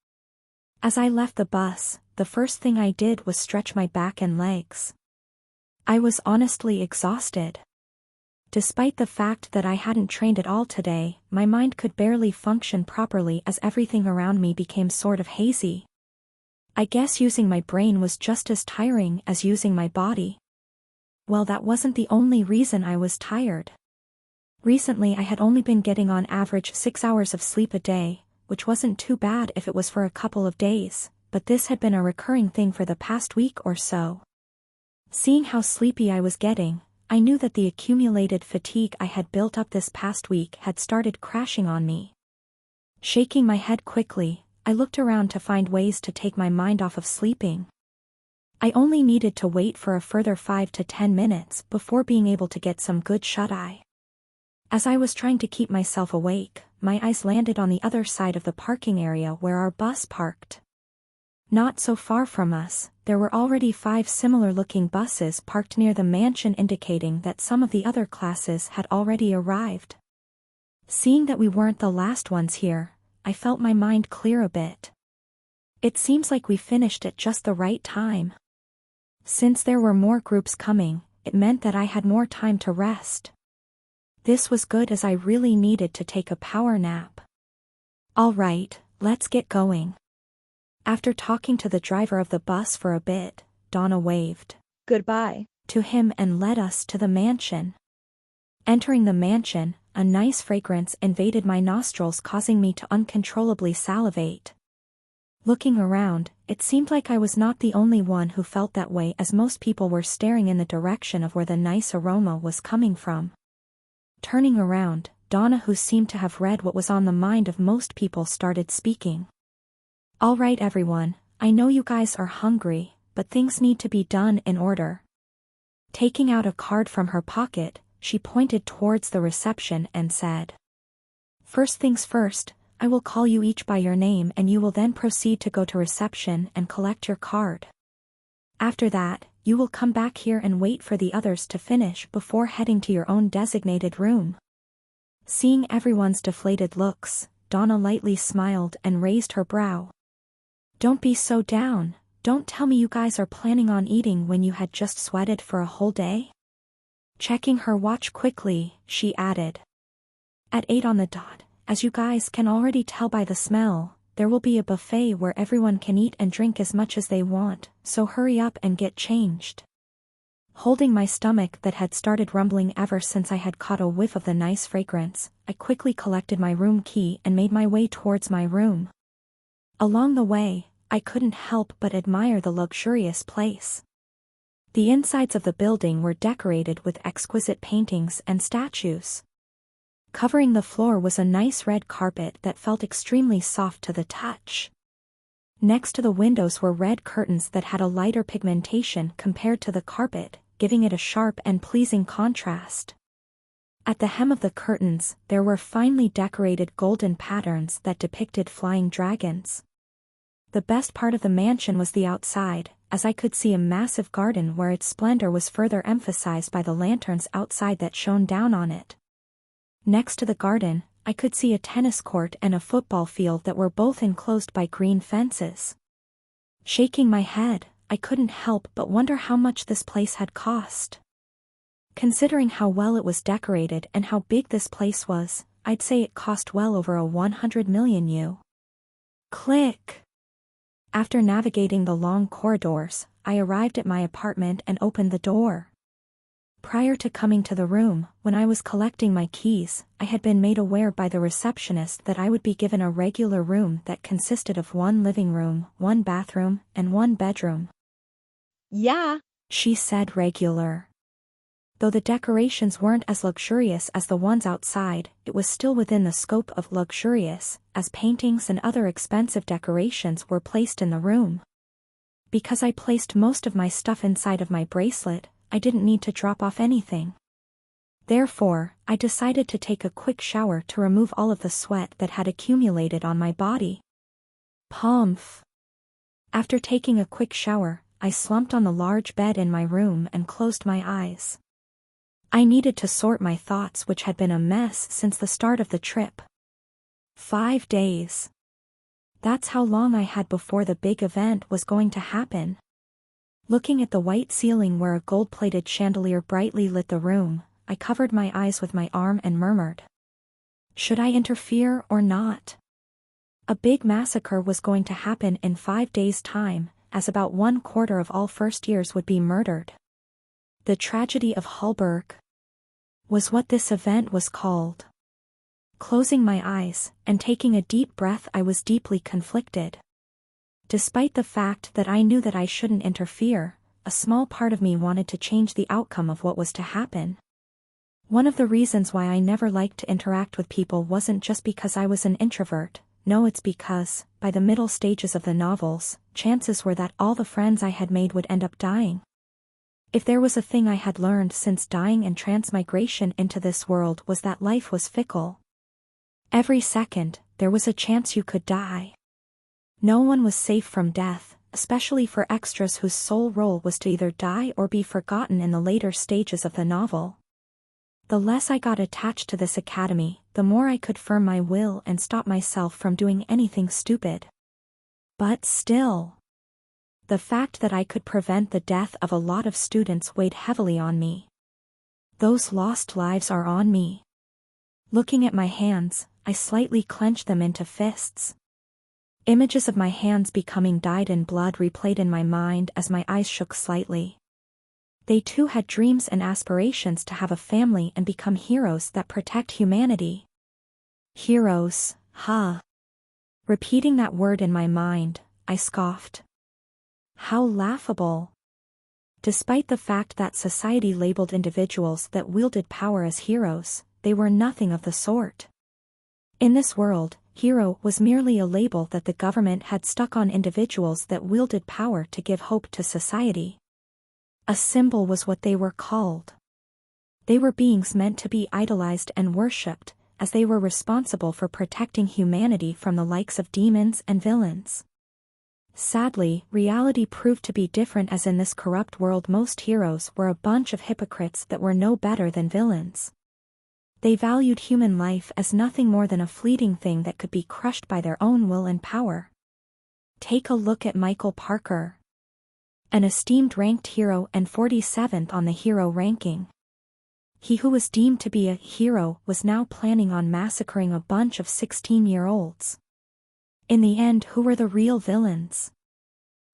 As I left the bus, the first thing I did was stretch my back and legs. I was honestly exhausted. Despite the fact that I hadn't trained at all today, my mind could barely function properly as everything around me became sort of hazy. I guess using my brain was just as tiring as using my body. Well, that wasn't the only reason I was tired. Recently I had only been getting on average 6 hours of sleep a day, which wasn't too bad if it was for a couple of days, but this had been a recurring thing for the past week or so. Seeing how sleepy I was getting, I knew that the accumulated fatigue I had built up this past week had started crashing on me. Shaking my head quickly, I looked around to find ways to take my mind off of sleeping. I only needed to wait for a further 5 to 10 minutes before being able to get some good shut-eye. As I was trying to keep myself awake, my eyes landed on the other side of the parking area where our bus parked. Not so far from us, there were already 5 similar-looking buses parked near the mansion, indicating that some of the other classes had already arrived. Seeing that we weren't the last ones here, I felt my mind clear a bit. It seems like we finished at just the right time. Since there were more groups coming, it meant that I had more time to rest. This was good, as I really needed to take a power nap. All right, let's get going. After talking to the driver of the bus for a bit, Donna waved Goodbye to him and led us to the mansion. Entering the mansion, a nice fragrance invaded my nostrils, causing me to uncontrollably salivate. Looking around, it seemed like I was not the only one who felt that way, as most people were staring in the direction of where the nice aroma was coming from. Turning around, Donna, who seemed to have read what was on the mind of most people, started speaking. All right everyone, I know you guys are hungry, but things need to be done in order. Taking out a card from her pocket, she pointed towards the reception and said, "First things first, I will call you each by your name and you will then proceed to go to reception and collect your card. After that, you will come back here and wait for the others to finish before heading to your own designated room." Seeing everyone's deflated looks, Donna lightly smiled and raised her brow. "Don't be so down, don't tell me you guys are planning on eating when you had just sweated for a whole day?" Checking her watch quickly, she added, "At 8 on the dot, as you guys can already tell by the smell, there will be a buffet where everyone can eat and drink as much as they want, so hurry up and get changed." Holding my stomach that had started rumbling ever since I had caught a whiff of the nice fragrance, I quickly collected my room key and made my way towards my room. Along the way, I couldn't help but admire the luxurious place. The insides of the building were decorated with exquisite paintings and statues. Covering the floor was a nice red carpet that felt extremely soft to the touch. Next to the windows were red curtains that had a lighter pigmentation compared to the carpet, giving it a sharp and pleasing contrast. At the hem of the curtains, there were finely decorated golden patterns that depicted flying dragons. The best part of the mansion was the outside, as I could see a massive garden where its splendor was further emphasized by the lanterns outside that shone down on it. Next to the garden, I could see a tennis court and a football field that were both enclosed by green fences. Shaking my head, I couldn't help but wonder how much this place had cost. Considering how well it was decorated and how big this place was, I'd say it cost well over a 100 million U. Click! After navigating the long corridors, I arrived at my apartment and opened the door. Prior to coming to the room, when I was collecting my keys, I had been made aware by the receptionist that I would be given a regular room that consisted of 1 living room, 1 bathroom, and 1 bedroom. Yeah, She said regular. Though the decorations weren't as luxurious as the ones outside, it was still within the scope of luxurious, as paintings and other expensive decorations were placed in the room. Because I placed most of my stuff inside of my bracelet, I didn't need to drop off anything. Therefore, I decided to take a quick shower to remove all of the sweat that had accumulated on my body. Pumph. After taking a quick shower, I slumped on the large bed in my room and closed my eyes. I needed to sort my thoughts, which had been a mess since the start of the trip. 5 days. That's how long I had before the big event was going to happen. Looking at the white ceiling where a gold-plated chandelier brightly lit the room, I covered my eyes with my arm and murmured, "Should I interfere or not?" A big massacre was going to happen in 5 days' time, as about 1/4 of all first years would be murdered. The tragedy of Hulberg was what this event was called. Closing my eyes and taking a deep breath, I was deeply conflicted. Despite the fact that I knew that I shouldn't interfere, a small part of me wanted to change the outcome of what was to happen. One of the reasons why I never liked to interact with people wasn't just because I was an introvert, no, it's because, by the middle stages of the novels, chances were that all the friends I had made would end up dying. If there was a thing I had learned since dying and transmigration into this world was that life was fickle. Every second, there was a chance you could die. No one was safe from death, especially for extras whose sole role was to either die or be forgotten in the later stages of the novel. The less I got attached to this academy, the more I could firm my will and stop myself from doing anything stupid. But still, the fact that I could prevent the death of a lot of students weighed heavily on me. Those lost lives are on me. Looking at my hands, I slightly clenched them into fists. Images of my hands becoming dyed in blood replayed in my mind as my eyes shook slightly. They too had dreams and aspirations to have a family and become heroes that protect humanity. Heroes, huh? Repeating that word in my mind, I scoffed. How laughable. Despite the fact that society labeled individuals that wielded power as heroes, they were nothing of the sort. In this world, hero was merely a label that the government had stuck on individuals that wielded power to give hope to society. A symbol was what they were called. They were beings meant to be idolized and worshipped, as they were responsible for protecting humanity from the likes of demons and villains. Sadly, reality proved to be different, as in this corrupt world most heroes were a bunch of hypocrites that were no better than villains. They valued human life as nothing more than a fleeting thing that could be crushed by their own will and power. Take a look at Michael Parker. An esteemed ranked hero and 47th on the hero ranking. He who was deemed to be a hero was now planning on massacring a bunch of 16-year-olds. In the end, who were the real villains?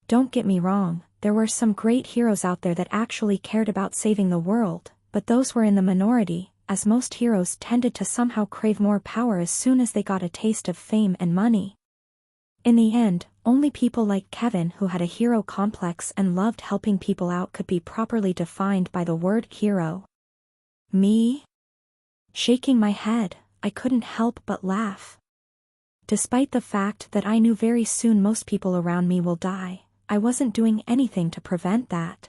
Don't get me wrong, there were some great heroes out there that actually cared about saving the world, but those were in the minority, as most heroes tended to somehow crave more power as soon as they got a taste of fame and money. In the end, only people like Kevin, who had a hero complex and loved helping people out, could be properly defined by the word hero. Me? Shaking my head, I couldn't help but laugh. Despite the fact that I knew very soon most people around me will die, I wasn't doing anything to prevent that.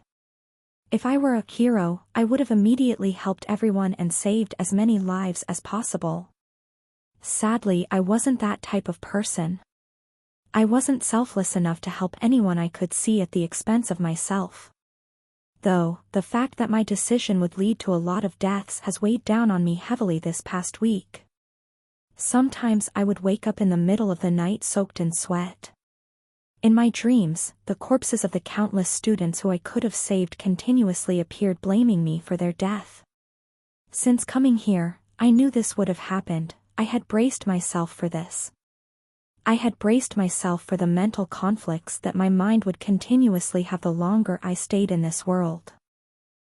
If I were a hero, I would have immediately helped everyone and saved as many lives as possible. Sadly, I wasn't that type of person. I wasn't selfless enough to help anyone I could see at the expense of myself. Though, the fact that my decision would lead to a lot of deaths has weighed down on me heavily this past week. Sometimes I would wake up in the middle of the night soaked in sweat. In my dreams, the corpses of the countless students who I could have saved continuously appeared, blaming me for their death. Since coming here, I knew this would have happened. I had braced myself for this. I had braced myself for the mental conflicts that my mind would continuously have the longer I stayed in this world.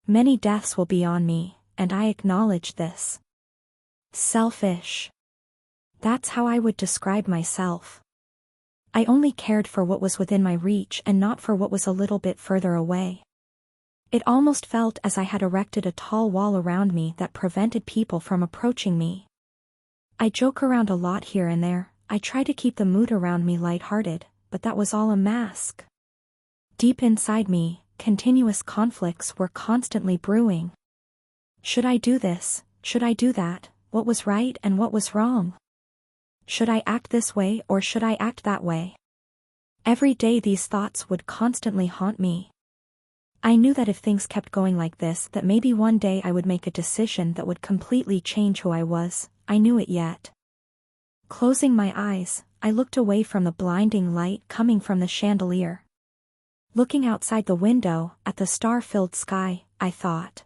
Many deaths will be on me, and I acknowledge this. Selfish. That's how I would describe myself. I only cared for what was within my reach and not for what was a little bit further away. It almost felt as I had erected a tall wall around me that prevented people from approaching me. I joke around a lot here and there. I try to keep the mood around me lighthearted, but that was all a mask. Deep inside me, continuous conflicts were constantly brewing. Should I do this? Should I do that? What was right and what was wrong? Should I act this way or should I act that way? Every day these thoughts would constantly haunt me. I knew that if things kept going like this, that maybe one day I would make a decision that would completely change who I was. I knew it yet. Closing my eyes, I looked away from the blinding light coming from the chandelier. Looking outside the window, at the star-filled sky, I thought.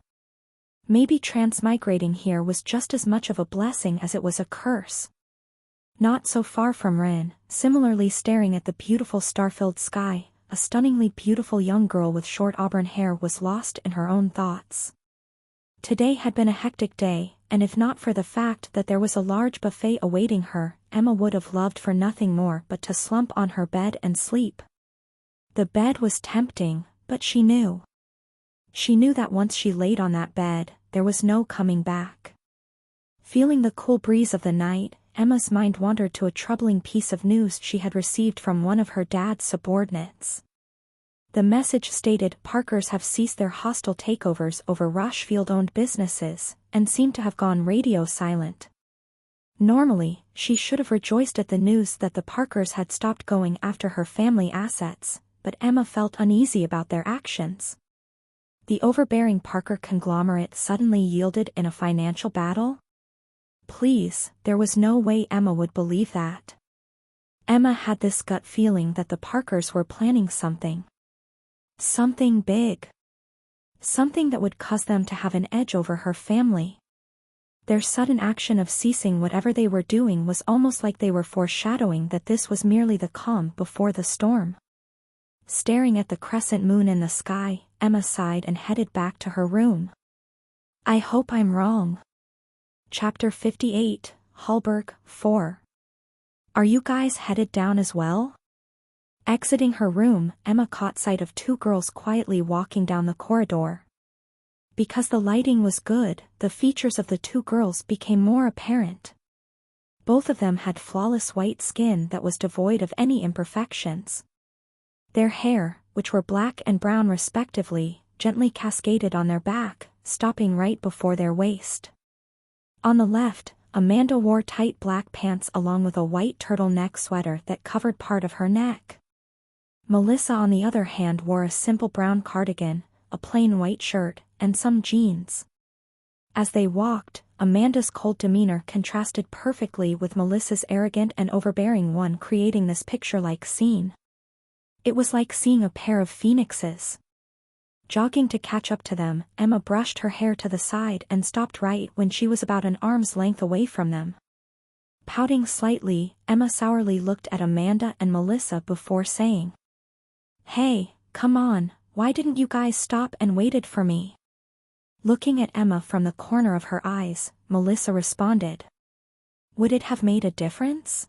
Maybe transmigrating here was just as much of a blessing as it was a curse. Not so far from Ren, similarly staring at the beautiful star-filled sky, a stunningly beautiful young girl with short auburn hair was lost in her own thoughts. Today had been a hectic day, and if not for the fact that there was a large buffet awaiting her, Emma would have loved for nothing more but to slump on her bed and sleep. The bed was tempting, but she knew. She knew that once she laid on that bed, there was no coming back. Feeling the cool breeze of the night, Emma's mind wandered to a troubling piece of news she had received from one of her dad's subordinates. The message stated Parkers have ceased their hostile takeovers over Rochefield-owned businesses, and seem to have gone radio silent. Normally, she should have rejoiced at the news that the Parkers had stopped going after her family assets, but Emma felt uneasy about their actions. The overbearing Parker conglomerate suddenly yielded in a financial battle? Please, there was no way Emma would believe that. Emma had this gut feeling that the Parkers were planning something. Something big. Something that would cause them to have an edge over her family. Their sudden action of ceasing whatever they were doing was almost like they were foreshadowing that this was merely the calm before the storm. Staring at the crescent moon in the sky, Emma sighed and headed back to her room. I hope I'm wrong. Chapter 58, Hallberg, 4. Are you guys headed down as well? Exiting her room, Emma caught sight of two girls quietly walking down the corridor. Because the lighting was good, the features of the two girls became more apparent. Both of them had flawless white skin that was devoid of any imperfections. Their hair, which were black and brown respectively, gently cascaded on their back, stopping right before their waist. On the left, Amanda wore tight black pants along with a white turtleneck sweater that covered part of her neck. Melissa on the other hand wore a simple brown cardigan, a plain white shirt, and some jeans. As they walked, Amanda's cold demeanor contrasted perfectly with Melissa's arrogant and overbearing one, creating this picture-like scene. It was like seeing a pair of phoenixes. Jogging to catch up to them, Emma brushed her hair to the side and stopped right when she was about an arm's length away from them. Pouting slightly, Emma sourly looked at Amanda and Melissa before saying, "Hey, come on, why didn't you guys stop and waited for me?" Looking at Emma from the corner of her eyes, Melissa responded, "Would it have made a difference?"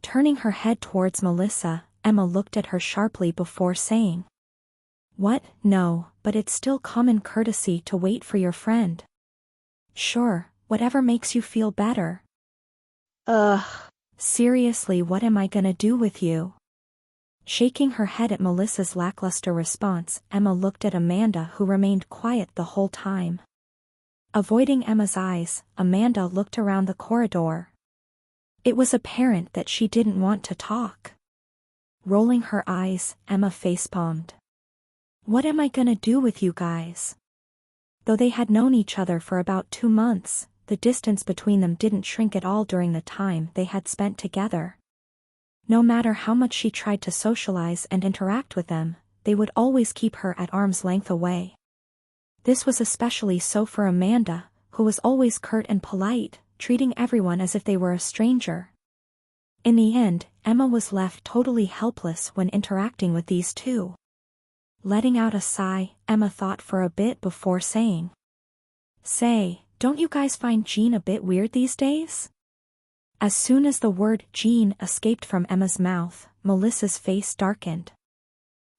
Turning her head towards Melissa, Emma looked at her sharply before saying, "What? No, but it's still common courtesy to wait for your friend." "Sure, whatever makes you feel better." Ugh. "Seriously, what am I gonna do with you?" Shaking her head at Melissa's lackluster response, Emma looked at Amanda, who remained quiet the whole time. Avoiding Emma's eyes, Amanda looked around the corridor. It was apparent that she didn't want to talk. Rolling her eyes, Emma facepalmed. "What am I gonna do with you guys?" Though they had known each other for about 2 months, the distance between them didn't shrink at all during the time they had spent together. No matter how much she tried to socialize and interact with them, they would always keep her at arm's length away. This was especially so for Amanda, who was always curt and polite, treating everyone as if they were a stranger. In the end, Emma was left totally helpless when interacting with these two. Letting out a sigh, Emma thought for a bit before saying, "Say, don't you guys find Jean a bit weird these days?" As soon as the word Jean escaped from Emma's mouth, Melissa's face darkened.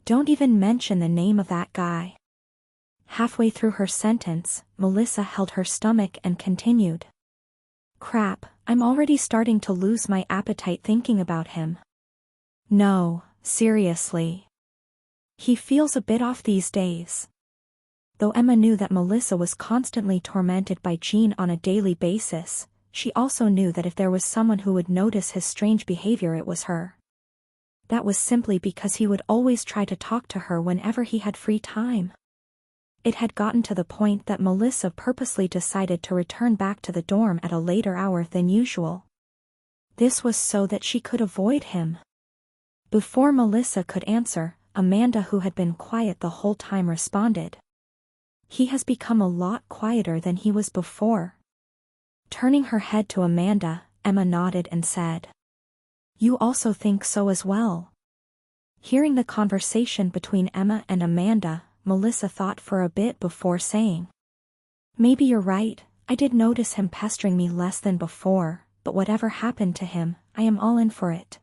"Don't even mention the name of that guy." Halfway through her sentence, Melissa held her stomach and continued, "Crap, I'm already starting to lose my appetite thinking about him." "No, seriously. He feels a bit off these days." Though Emma knew that Melissa was constantly tormented by Jean on a daily basis, she also knew that if there was someone who would notice his strange behavior, it was her. That was simply because he would always try to talk to her whenever he had free time. It had gotten to the point that Melissa purposely decided to return back to the dorm at a later hour than usual. This was so that she could avoid him. Before Melissa could answer, Amanda, who had been quiet the whole time, responded, "He has become a lot quieter than he was before." Turning her head to Amanda, Emma nodded and said, "You also think so as well?" Hearing the conversation between Emma and Amanda, Melissa thought for a bit before saying, "Maybe you're right, I did notice him pestering me less than before, but whatever happened to him, I am all in for it."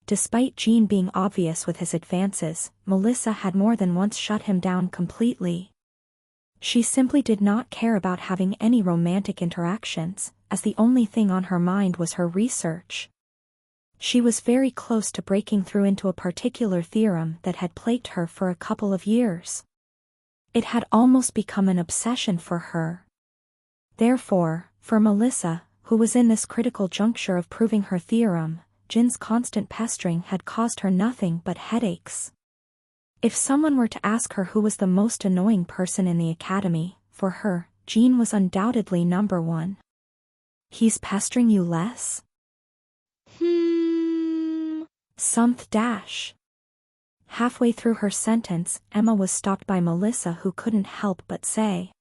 Despite Jean being obvious with his advances, Melissa had more than once shut him down completely. She simply did not care about having any romantic interactions, as the only thing on her mind was her research. She was very close to breaking through into a particular theorem that had plagued her for a couple of years. It had almost become an obsession for her. Therefore, for Melissa, who was in this critical juncture of proving her theorem, Jin's constant pestering had caused her nothing but headaches. If someone were to ask her who was the most annoying person in the academy, for her, Jean was undoubtedly number one. He's pestering you less? Someth dash. Halfway through her sentence, Emma was stopped by Melissa, who couldn't help but say,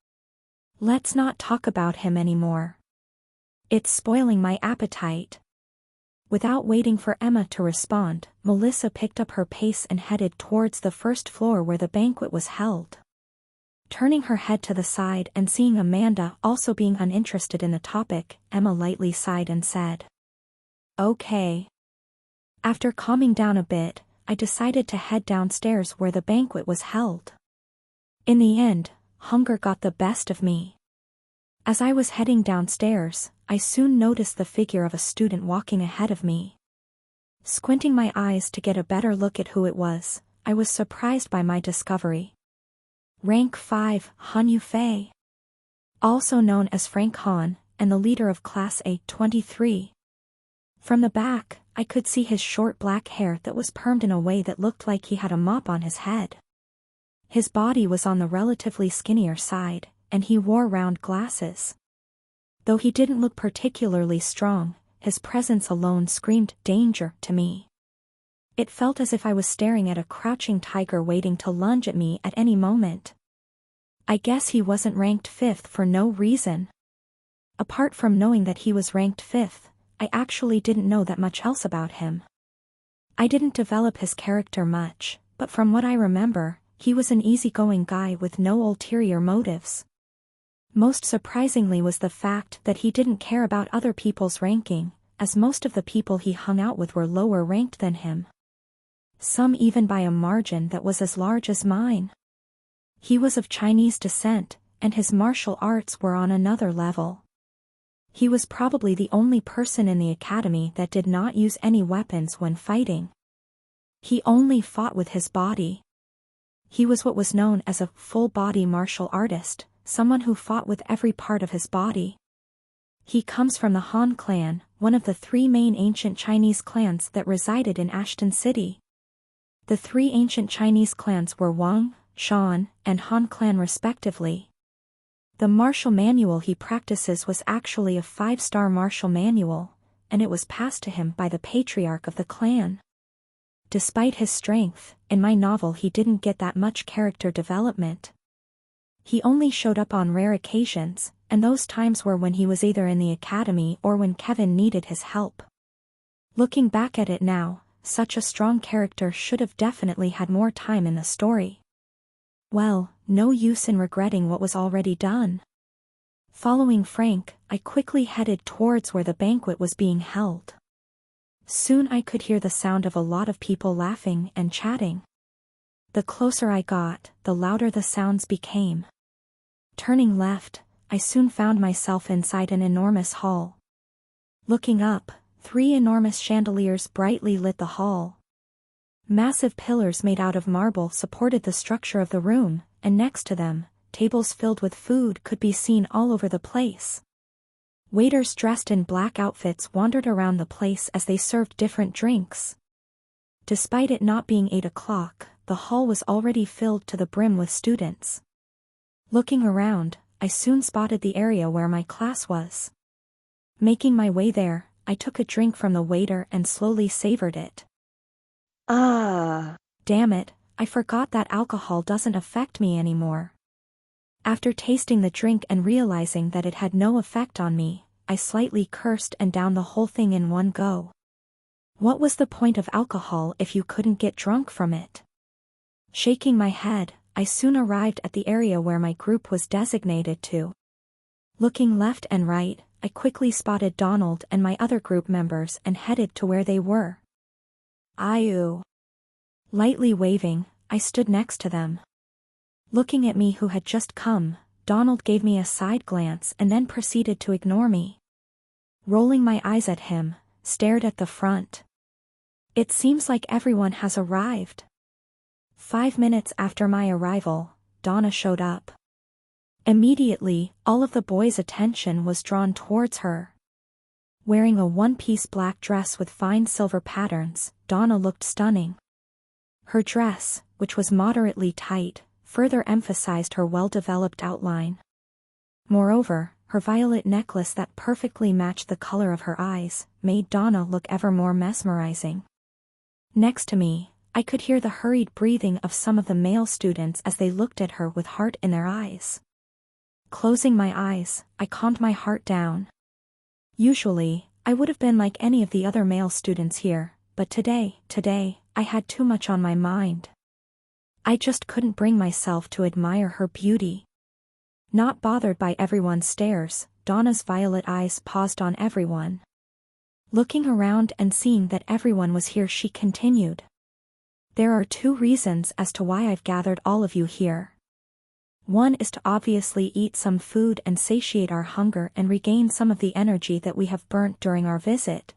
"Let's not talk about him anymore. It's spoiling my appetite." Without waiting for Emma to respond, Melissa picked up her pace and headed towards the first floor where the banquet was held. Turning her head to the side and seeing Amanda also being uninterested in the topic, Emma lightly sighed and said, "Okay." After calming down a bit, I decided to head downstairs where the banquet was held. In the end, hunger got the best of me. As I was heading downstairs, I soon noticed the figure of a student walking ahead of me. Squinting my eyes to get a better look at who it was, I was surprised by my discovery. Rank 5, Han Yufei. Also known as Frank Han, and the leader of Class A23. From the back, I could see his short black hair that was permed in a way that looked like he had a mop on his head. His body was on the relatively skinnier side, and he wore round glasses. Though he didn't look particularly strong, his presence alone screamed danger to me. It felt as if I was staring at a crouching tiger waiting to lunge at me at any moment. I guess he wasn't ranked 5th for no reason. Apart from knowing that he was ranked 5th, I actually didn't know that much else about him. I didn't develop his character much, but from what I remember, he was an easygoing guy with no ulterior motives. Most surprisingly was the fact that he didn't care about other people's ranking, as most of the people he hung out with were lower ranked than him. Some even by a margin that was as large as mine. He was of Chinese descent, and his martial arts were on another level. He was probably the only person in the academy that did not use any weapons when fighting. He only fought with his body. He was what was known as a full-body martial artist, someone who fought with every part of his body. He comes from the Han clan, one of the 3 main ancient Chinese clans that resided in Ashton City. The 3 ancient Chinese clans were Wang, Shan, and Han clan respectively. The martial manual he practices was actually a 5-star martial manual, and it was passed to him by the patriarch of the clan. Despite his strength, in my novel he didn't get that much character development. He only showed up on rare occasions, and those times were when he was either in the academy or when Kevin needed his help. Looking back at it now, such a strong character should have definitely had more time in the story. Well, no use in regretting what was already done. Following Frank, I quickly headed towards where the banquet was being held. Soon I could hear the sound of a lot of people laughing and chatting. The closer I got, the louder the sounds became. Turning left, I soon found myself inside an enormous hall. Looking up, 3 enormous chandeliers brightly lit the hall. Massive pillars made out of marble supported the structure of the room, and next to them, tables filled with food could be seen all over the place. Waiters dressed in black outfits wandered around the place as they served different drinks. Despite it not being 8 o'clock, the hall was already filled to the brim with students. Looking around, I soon spotted the area where my class was. Making my way there, I took a drink from the waiter and slowly savored it. Damn it, I forgot that alcohol doesn't affect me anymore. After tasting the drink and realizing that it had no effect on me, I slightly cursed and downed the whole thing in one go. What was the point of alcohol if you couldn't get drunk from it? Shaking my head, I soon arrived at the area where my group was designated to. Looking left and right, I quickly spotted Donald and my other group members and headed to where they were. Ayu. Lightly waving, I stood next to them. Looking at me who had just come, Donald gave me a side glance and then proceeded to ignore me. Rolling my eyes at him, stared at the front. It seems like everyone has arrived. 5 minutes after my arrival, Donna showed up. Immediately, all of the boys' attention was drawn towards her. Wearing a one-piece black dress with fine silver patterns, Donna looked stunning. Her dress, which was moderately tight, further emphasized her well-developed outline. Moreover, her violet necklace that perfectly matched the color of her eyes made Donna look ever more mesmerizing. Next to me, I could hear the hurried breathing of some of the male students as they looked at her with heart in their eyes. Closing my eyes, I calmed my heart down. Usually, I would have been like any of the other male students here, but today, I had too much on my mind. I just couldn't bring myself to admire her beauty. Not bothered by everyone's stares, Donna's violet eyes paused on everyone. Looking around and seeing that everyone was here, she continued. There are two reasons as to why I've gathered all of you here. One is to obviously eat some food and satiate our hunger and regain some of the energy that we have burnt during our visit.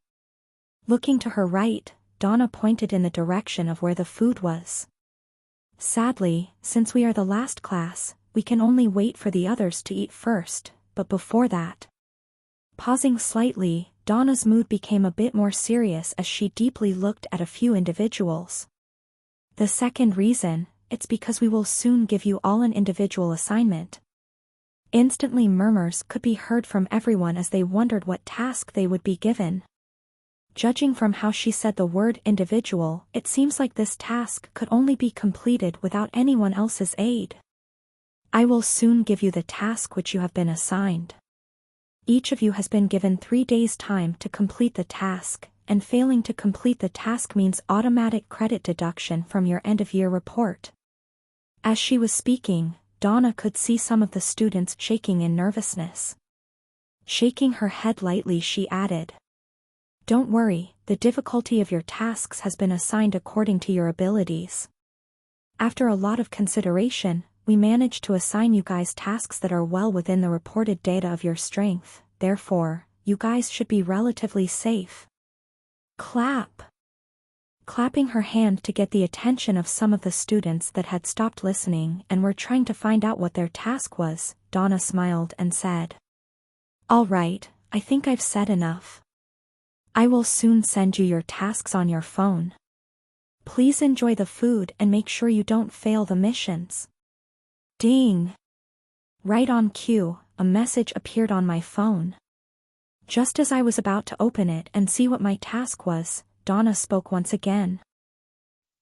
Looking to her right, Donna pointed in the direction of where the food was. Sadly, since we are the last class, we can only wait for the others to eat first, but before that. Pausing slightly, Donna's mood became a bit more serious as she deeply looked at a few individuals. The second reason, it's because we will soon give you all an individual assignment. Instantly murmurs could be heard from everyone as they wondered what task they would be given. Judging from how she said the word individual, it seems like this task could only be completed without anyone else's aid. I will soon give you the task which you have been assigned. Each of you has been given 3 days' time to complete the task, and failing to complete the task means automatic credit deduction from your end-of-year report. As she was speaking, Donna could see some of the students shaking in nervousness. Shaking her head lightly, she added, "Don't worry, the difficulty of your tasks has been assigned according to your abilities. After a lot of consideration, we managed to assign you guys tasks that are well within the reported data of your strength, therefore, you guys should be relatively safe." Clap. Clapping her hand to get the attention of some of the students that had stopped listening and were trying to find out what their task was, Donna smiled and said, "All right, I think I've said enough. I will soon send you your tasks on your phone. Please enjoy the food and make sure you don't fail the missions." Ding! Right on cue, a message appeared on my phone. Just as I was about to open it and see what my task was, Donna spoke once again.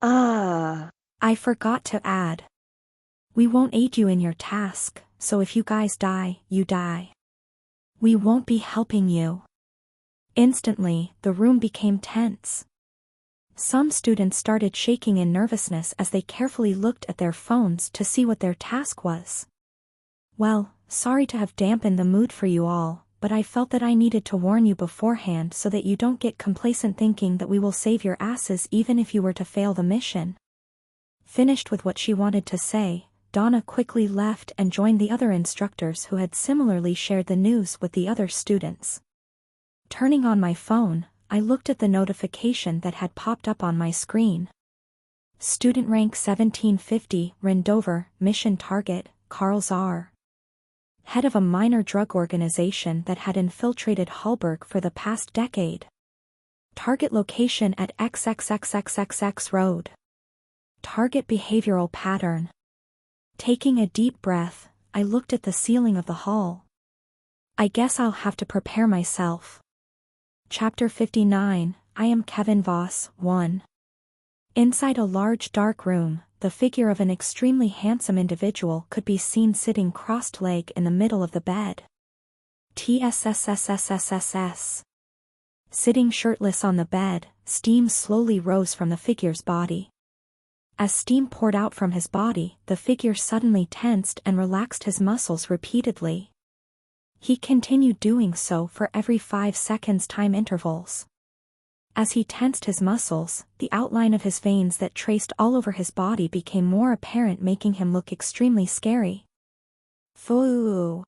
I forgot to add. We won't aid you in your task, so if you guys die, you die. We won't be helping you." Instantly, the room became tense. Some students started shaking in nervousness as they carefully looked at their phones to see what their task was. Well, sorry to have dampened the mood for you all, but I felt that I needed to warn you beforehand so that you don't get complacent thinking that we will save your asses even if you were to fail the mission. Finished with what she wanted to say, Donna quickly left and joined the other instructors who had similarly shared the news with the other students. Turning on my phone, I looked at the notification that had popped up on my screen. Student rank 1750, Rendover, mission target, Carl Czar. Head of a minor drug organization that had infiltrated Hallberg for the past decade. Target location at XXXXXX Road. Target behavioral pattern. Taking a deep breath, I looked at the ceiling of the hall. I guess I'll have to prepare myself. Chapter 59, I am Kevin Voss, 1. Inside a large dark room, the figure of an extremely handsome individual could be seen sitting crossed-legged in the middle of the bed. TSSSSSSS. Sitting shirtless on the bed, steam slowly rose from the figure's body. As steam poured out from his body, the figure suddenly tensed and relaxed his muscles repeatedly. He continued doing so for every 5 seconds time intervals. As he tensed his muscles, the outline of his veins that traced all over his body became more apparent, making him look extremely scary. Foo.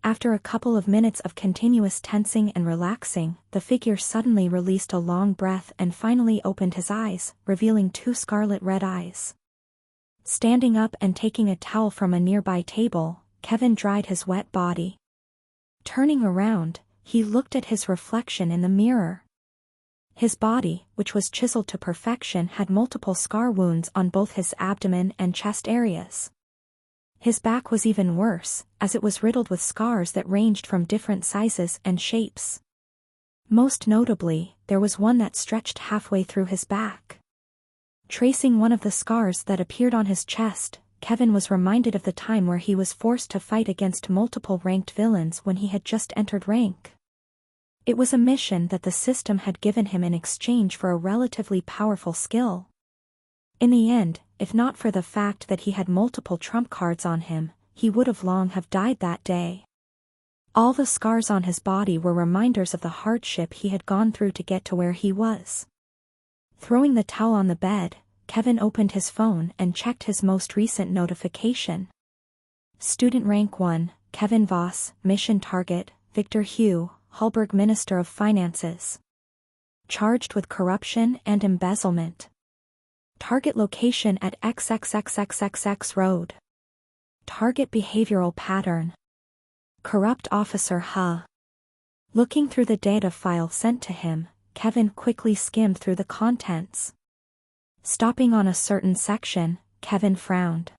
After a couple of minutes of continuous tensing and relaxing, the figure suddenly released a long breath and finally opened his eyes, revealing 2 scarlet red eyes. Standing up and taking a towel from a nearby table, Kevin dried his wet body. Turning around, he looked at his reflection in the mirror. His body, which was chiseled to perfection, had multiple scar wounds on both his abdomen and chest areas. His back was even worse, as it was riddled with scars that ranged from different sizes and shapes. Most notably, there was one that stretched halfway through his back. Tracing one of the scars that appeared on his chest, Kevin was reminded of the time where he was forced to fight against multiple ranked villains when he had just entered rank. It was a mission that the system had given him in exchange for a relatively powerful skill. In the end, if not for the fact that he had multiple trump cards on him, he would have long have died that day. All the scars on his body were reminders of the hardship he had gone through to get to where he was. Throwing the towel on the bed, Kevin opened his phone and checked his most recent notification. Student Rank 1, Kevin Voss, Mission Target, Victor Hugh, Hallberg Minister of Finances. Charged with corruption and embezzlement. Target location at XXXXXX Road. Target behavioral pattern. Corrupt officer Looking through the data file sent to him, Kevin quickly skimmed through the contents. Stopping on a certain section, Kevin frowned.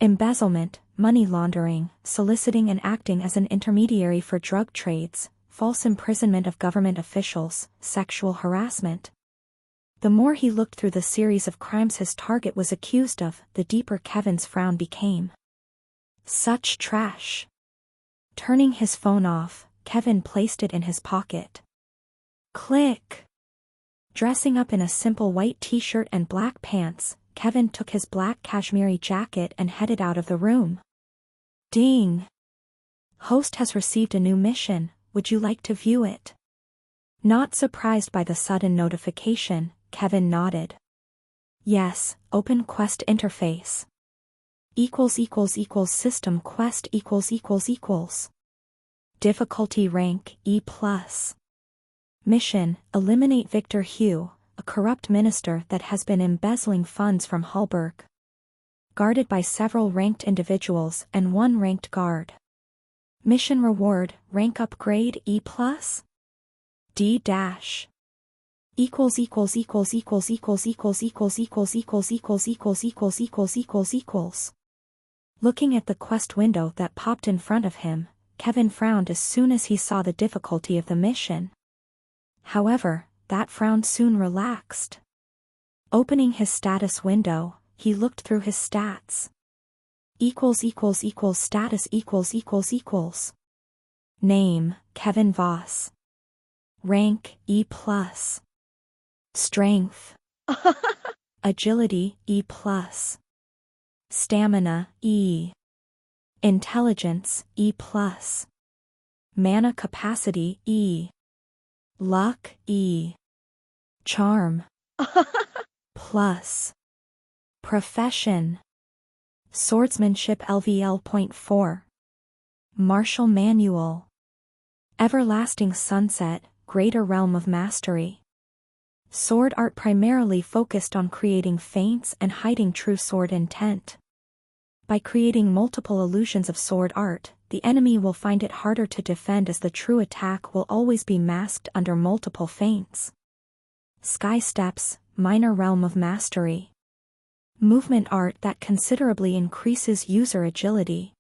Embezzlement, money laundering, soliciting and acting as an intermediary for drug trades, false imprisonment of government officials, sexual harassment. The more he looked through the series of crimes his target was accused of, the deeper Kevin's frown became. Such trash. Turning his phone off, Kevin placed it in his pocket. Click. Dressing up in a simple white t-shirt and black pants, Kevin took his black cashmere jacket and headed out of the room. Ding. Host has received a new mission, would you like to view it? Not surprised by the sudden notification, Kevin nodded. Yes, open quest interface. System quest Difficulty rank E+. Mission, eliminate Victor Hugh, a corrupt minister that has been embezzling funds from Hallberg. Guarded by several ranked individuals and one ranked guard. Mission reward, rank upgrade E+. D-. Looking at the quest window that popped in front of him, Kevin frowned as soon as he saw the difficulty of the mission. However, that frown soon relaxed. Opening his status window, he looked through his stats. Status . Name, Kevin Voss. Rank, E+. Strength. Agility, E+. Stamina, E. Intelligence, E+. Mana capacity, E. Luck, E. Charm. Plus. Profession. Swordsmanship LVL.4. Martial Manual. Everlasting Sunset, Greater Realm of Mastery. Sword art primarily focused on creating feints and hiding true sword intent. By creating multiple illusions of sword art, the enemy will find it harder to defend as the true attack will always be masked under multiple feints. Sky Steps, Minor Realm of Mastery. Movement art that considerably increases user agility.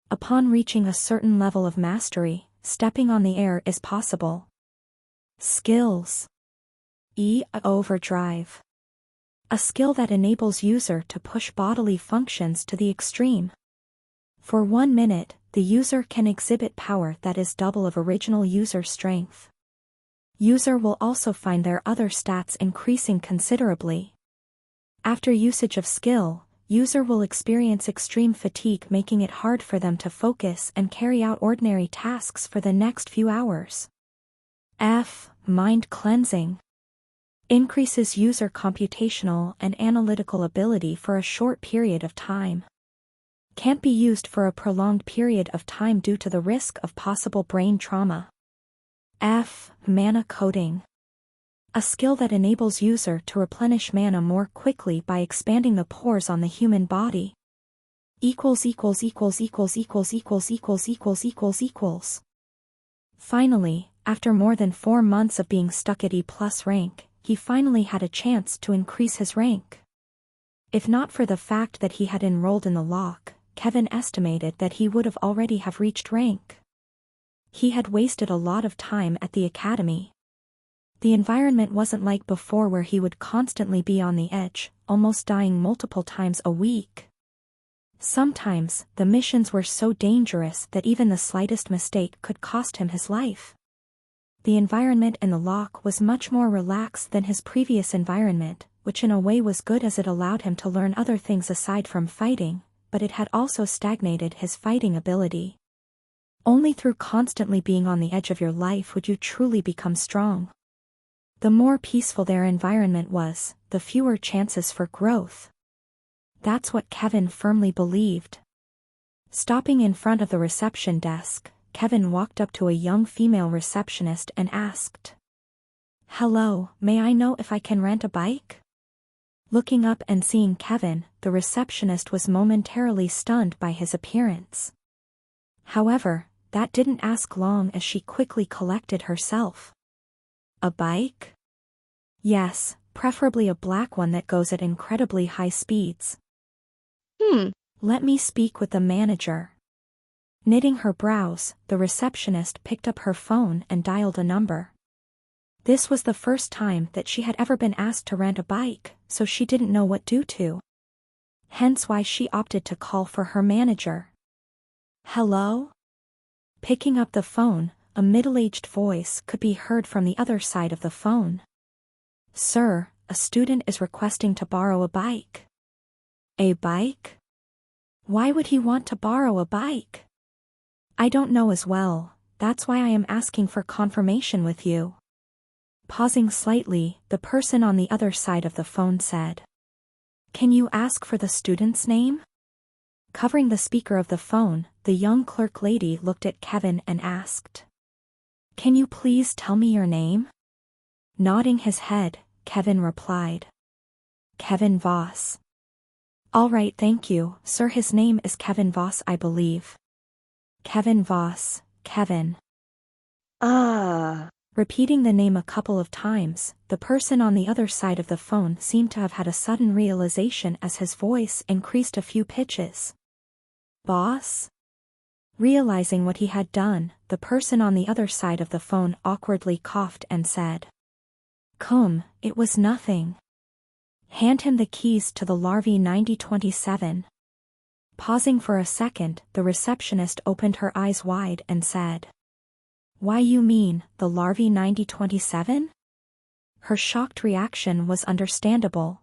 Upon reaching a certain level of mastery, stepping on the air is possible. Skills. E. Overdrive. A skill that enables user to push bodily functions to the extreme. For 1 minute, the user can exhibit power that is double of original user strength. User will also find their other stats increasing considerably. After usage of skill, user will experience extreme fatigue, making it hard for them to focus and carry out ordinary tasks for the next few hours. F. Mind cleansing. Increases user computational and analytical ability for a short period of time. Can't be used for a prolonged period of time due to the risk of possible brain trauma. F. Mana coding. A skill that enables user to replenish mana more quickly by expanding the pores on the human body. Finally, after more than 4 months of being stuck at E+ rank, he finally had a chance to increase his rank. If not for the fact that he had enrolled in the lock, Kevin estimated that he would have already have reached rank. He had wasted a lot of time at the academy. The environment wasn't like before where he would constantly be on the edge, almost dying multiple times a week. Sometimes, the missions were so dangerous that even the slightest mistake could cost him his life. The environment in the lock was much more relaxed than his previous environment, which in a way was good as it allowed him to learn other things aside from fighting, but it had also stagnated his fighting ability. Only through constantly being on the edge of your life would you truly become strong. The more peaceful their environment was, the fewer chances for growth. That's what Kevin firmly believed. Stopping in front of the reception desk, Kevin walked up to a young female receptionist and asked, "Hello, may I know if I can rent a bike?" Looking up and seeing Kevin, the receptionist was momentarily stunned by his appearance. However, that didn't ask long as she quickly collected herself. "A bike?" "Yes, preferably a black one that goes at incredibly high speeds." "Let me speak with the manager." Knitting her brows, the receptionist picked up her phone and dialed a number. This was the first time that she had ever been asked to rent a bike, so she didn't know what to do. Hence why she opted to call for her manager. "Hello?" Picking up the phone, a middle-aged voice could be heard from the other side of the phone. "Sir, a student is requesting to borrow a bike." "A bike? Why would he want to borrow a bike?" "I don't know as well, that's why I am asking for confirmation with you." Pausing slightly, the person on the other side of the phone said, "Can you ask for the student's name?" Covering the speaker of the phone, the young clerk lady looked at Kevin and asked, "Can you please tell me your name?" Nodding his head, Kevin replied, "Kevin Voss." "All right, thank you, sir. His name is Kevin Voss, I believe." "Kevin Voss, Kevin." Repeating the name a couple of times, the person on the other side of the phone seemed to have had a sudden realization as his voice increased a few pitches. "Boss?" Realizing what he had done, the person on the other side of the phone awkwardly coughed and said, It was nothing." "Hand him the keys to the Larvae 9027. Pausing for a second, the receptionist opened her eyes wide and said, "Why you mean, the Larvae 9027? Her shocked reaction was understandable.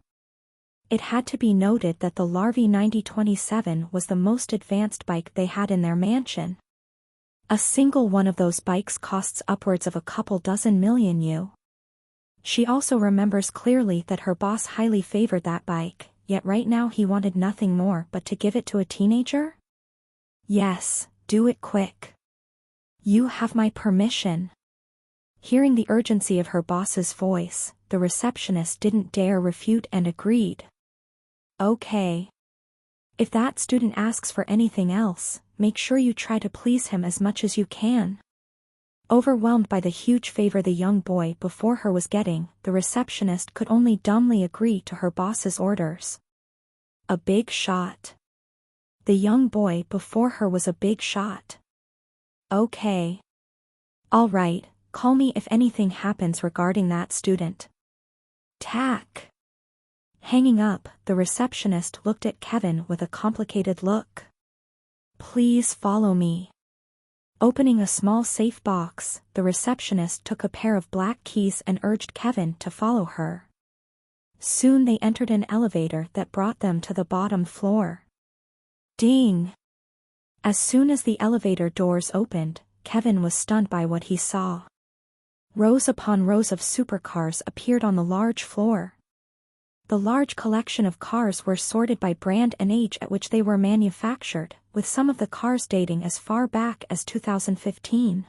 It had to be noted that the Larvae 9027 was the most advanced bike they had in their mansion. A single one of those bikes costs upwards of a couple dozen million U. She also remembers clearly that her boss highly favored that bike, yet right now he wanted nothing more but to give it to a teenager? Yes, do it quick. You have my permission." Hearing the urgency of her boss's voice, the receptionist didn't dare refute and agreed. "Okay. If that student asks for anything else, make sure you try to please him as much as you can." Overwhelmed by the huge favor the young boy before her was getting, the receptionist could only dumbly agree to her boss's orders. A big shot. The young boy before her was a big shot. "Okay. All right, call me if anything happens regarding that student." Tack. Hanging up, the receptionist looked at Kevin with a complicated look. "Please follow me." Opening a small safe box, the receptionist took a pair of black keys and urged Kevin to follow her. Soon they entered an elevator that brought them to the bottom floor. Ding! As soon as the elevator doors opened, Kevin was stunned by what he saw. Rows upon rows of supercars appeared on the large floor. The large collection of cars were sorted by brand and age at which they were manufactured, with some of the cars dating as far back as 2015.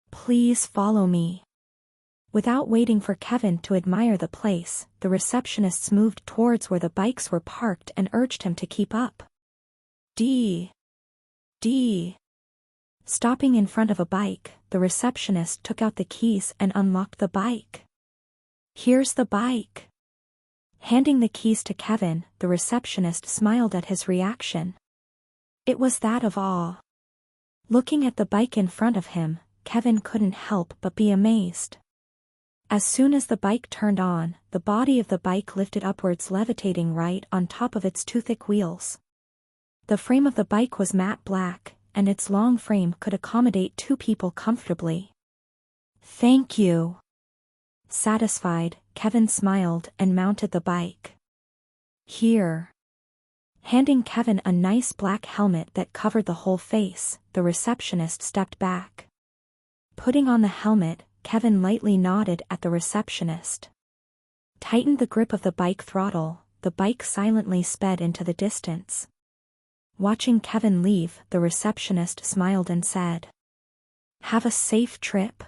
"Please follow me." Without waiting for Kevin to admire the place, the receptionists moved towards where the bikes were parked and urged him to keep up. D. Stopping in front of a bike, the receptionist took out the keys and unlocked the bike. "Here's the bike." Handing the keys to Kevin, the receptionist smiled at his reaction. It was that of awe. Looking at the bike in front of him, Kevin couldn't help but be amazed. As soon as the bike turned on, the body of the bike lifted upwards, levitating right on top of its two thick wheels. The frame of the bike was matte black, and its long frame could accommodate two people comfortably. "Thank you." Satisfied, Kevin smiled and mounted the bike. "Here." Handing Kevin a nice black helmet that covered the whole face, the receptionist stepped back. Putting on the helmet, Kevin lightly nodded at the receptionist. Tightened the grip of the bike throttle, the bike silently sped into the distance. Watching Kevin leave, the receptionist smiled and said, "Have a safe trip."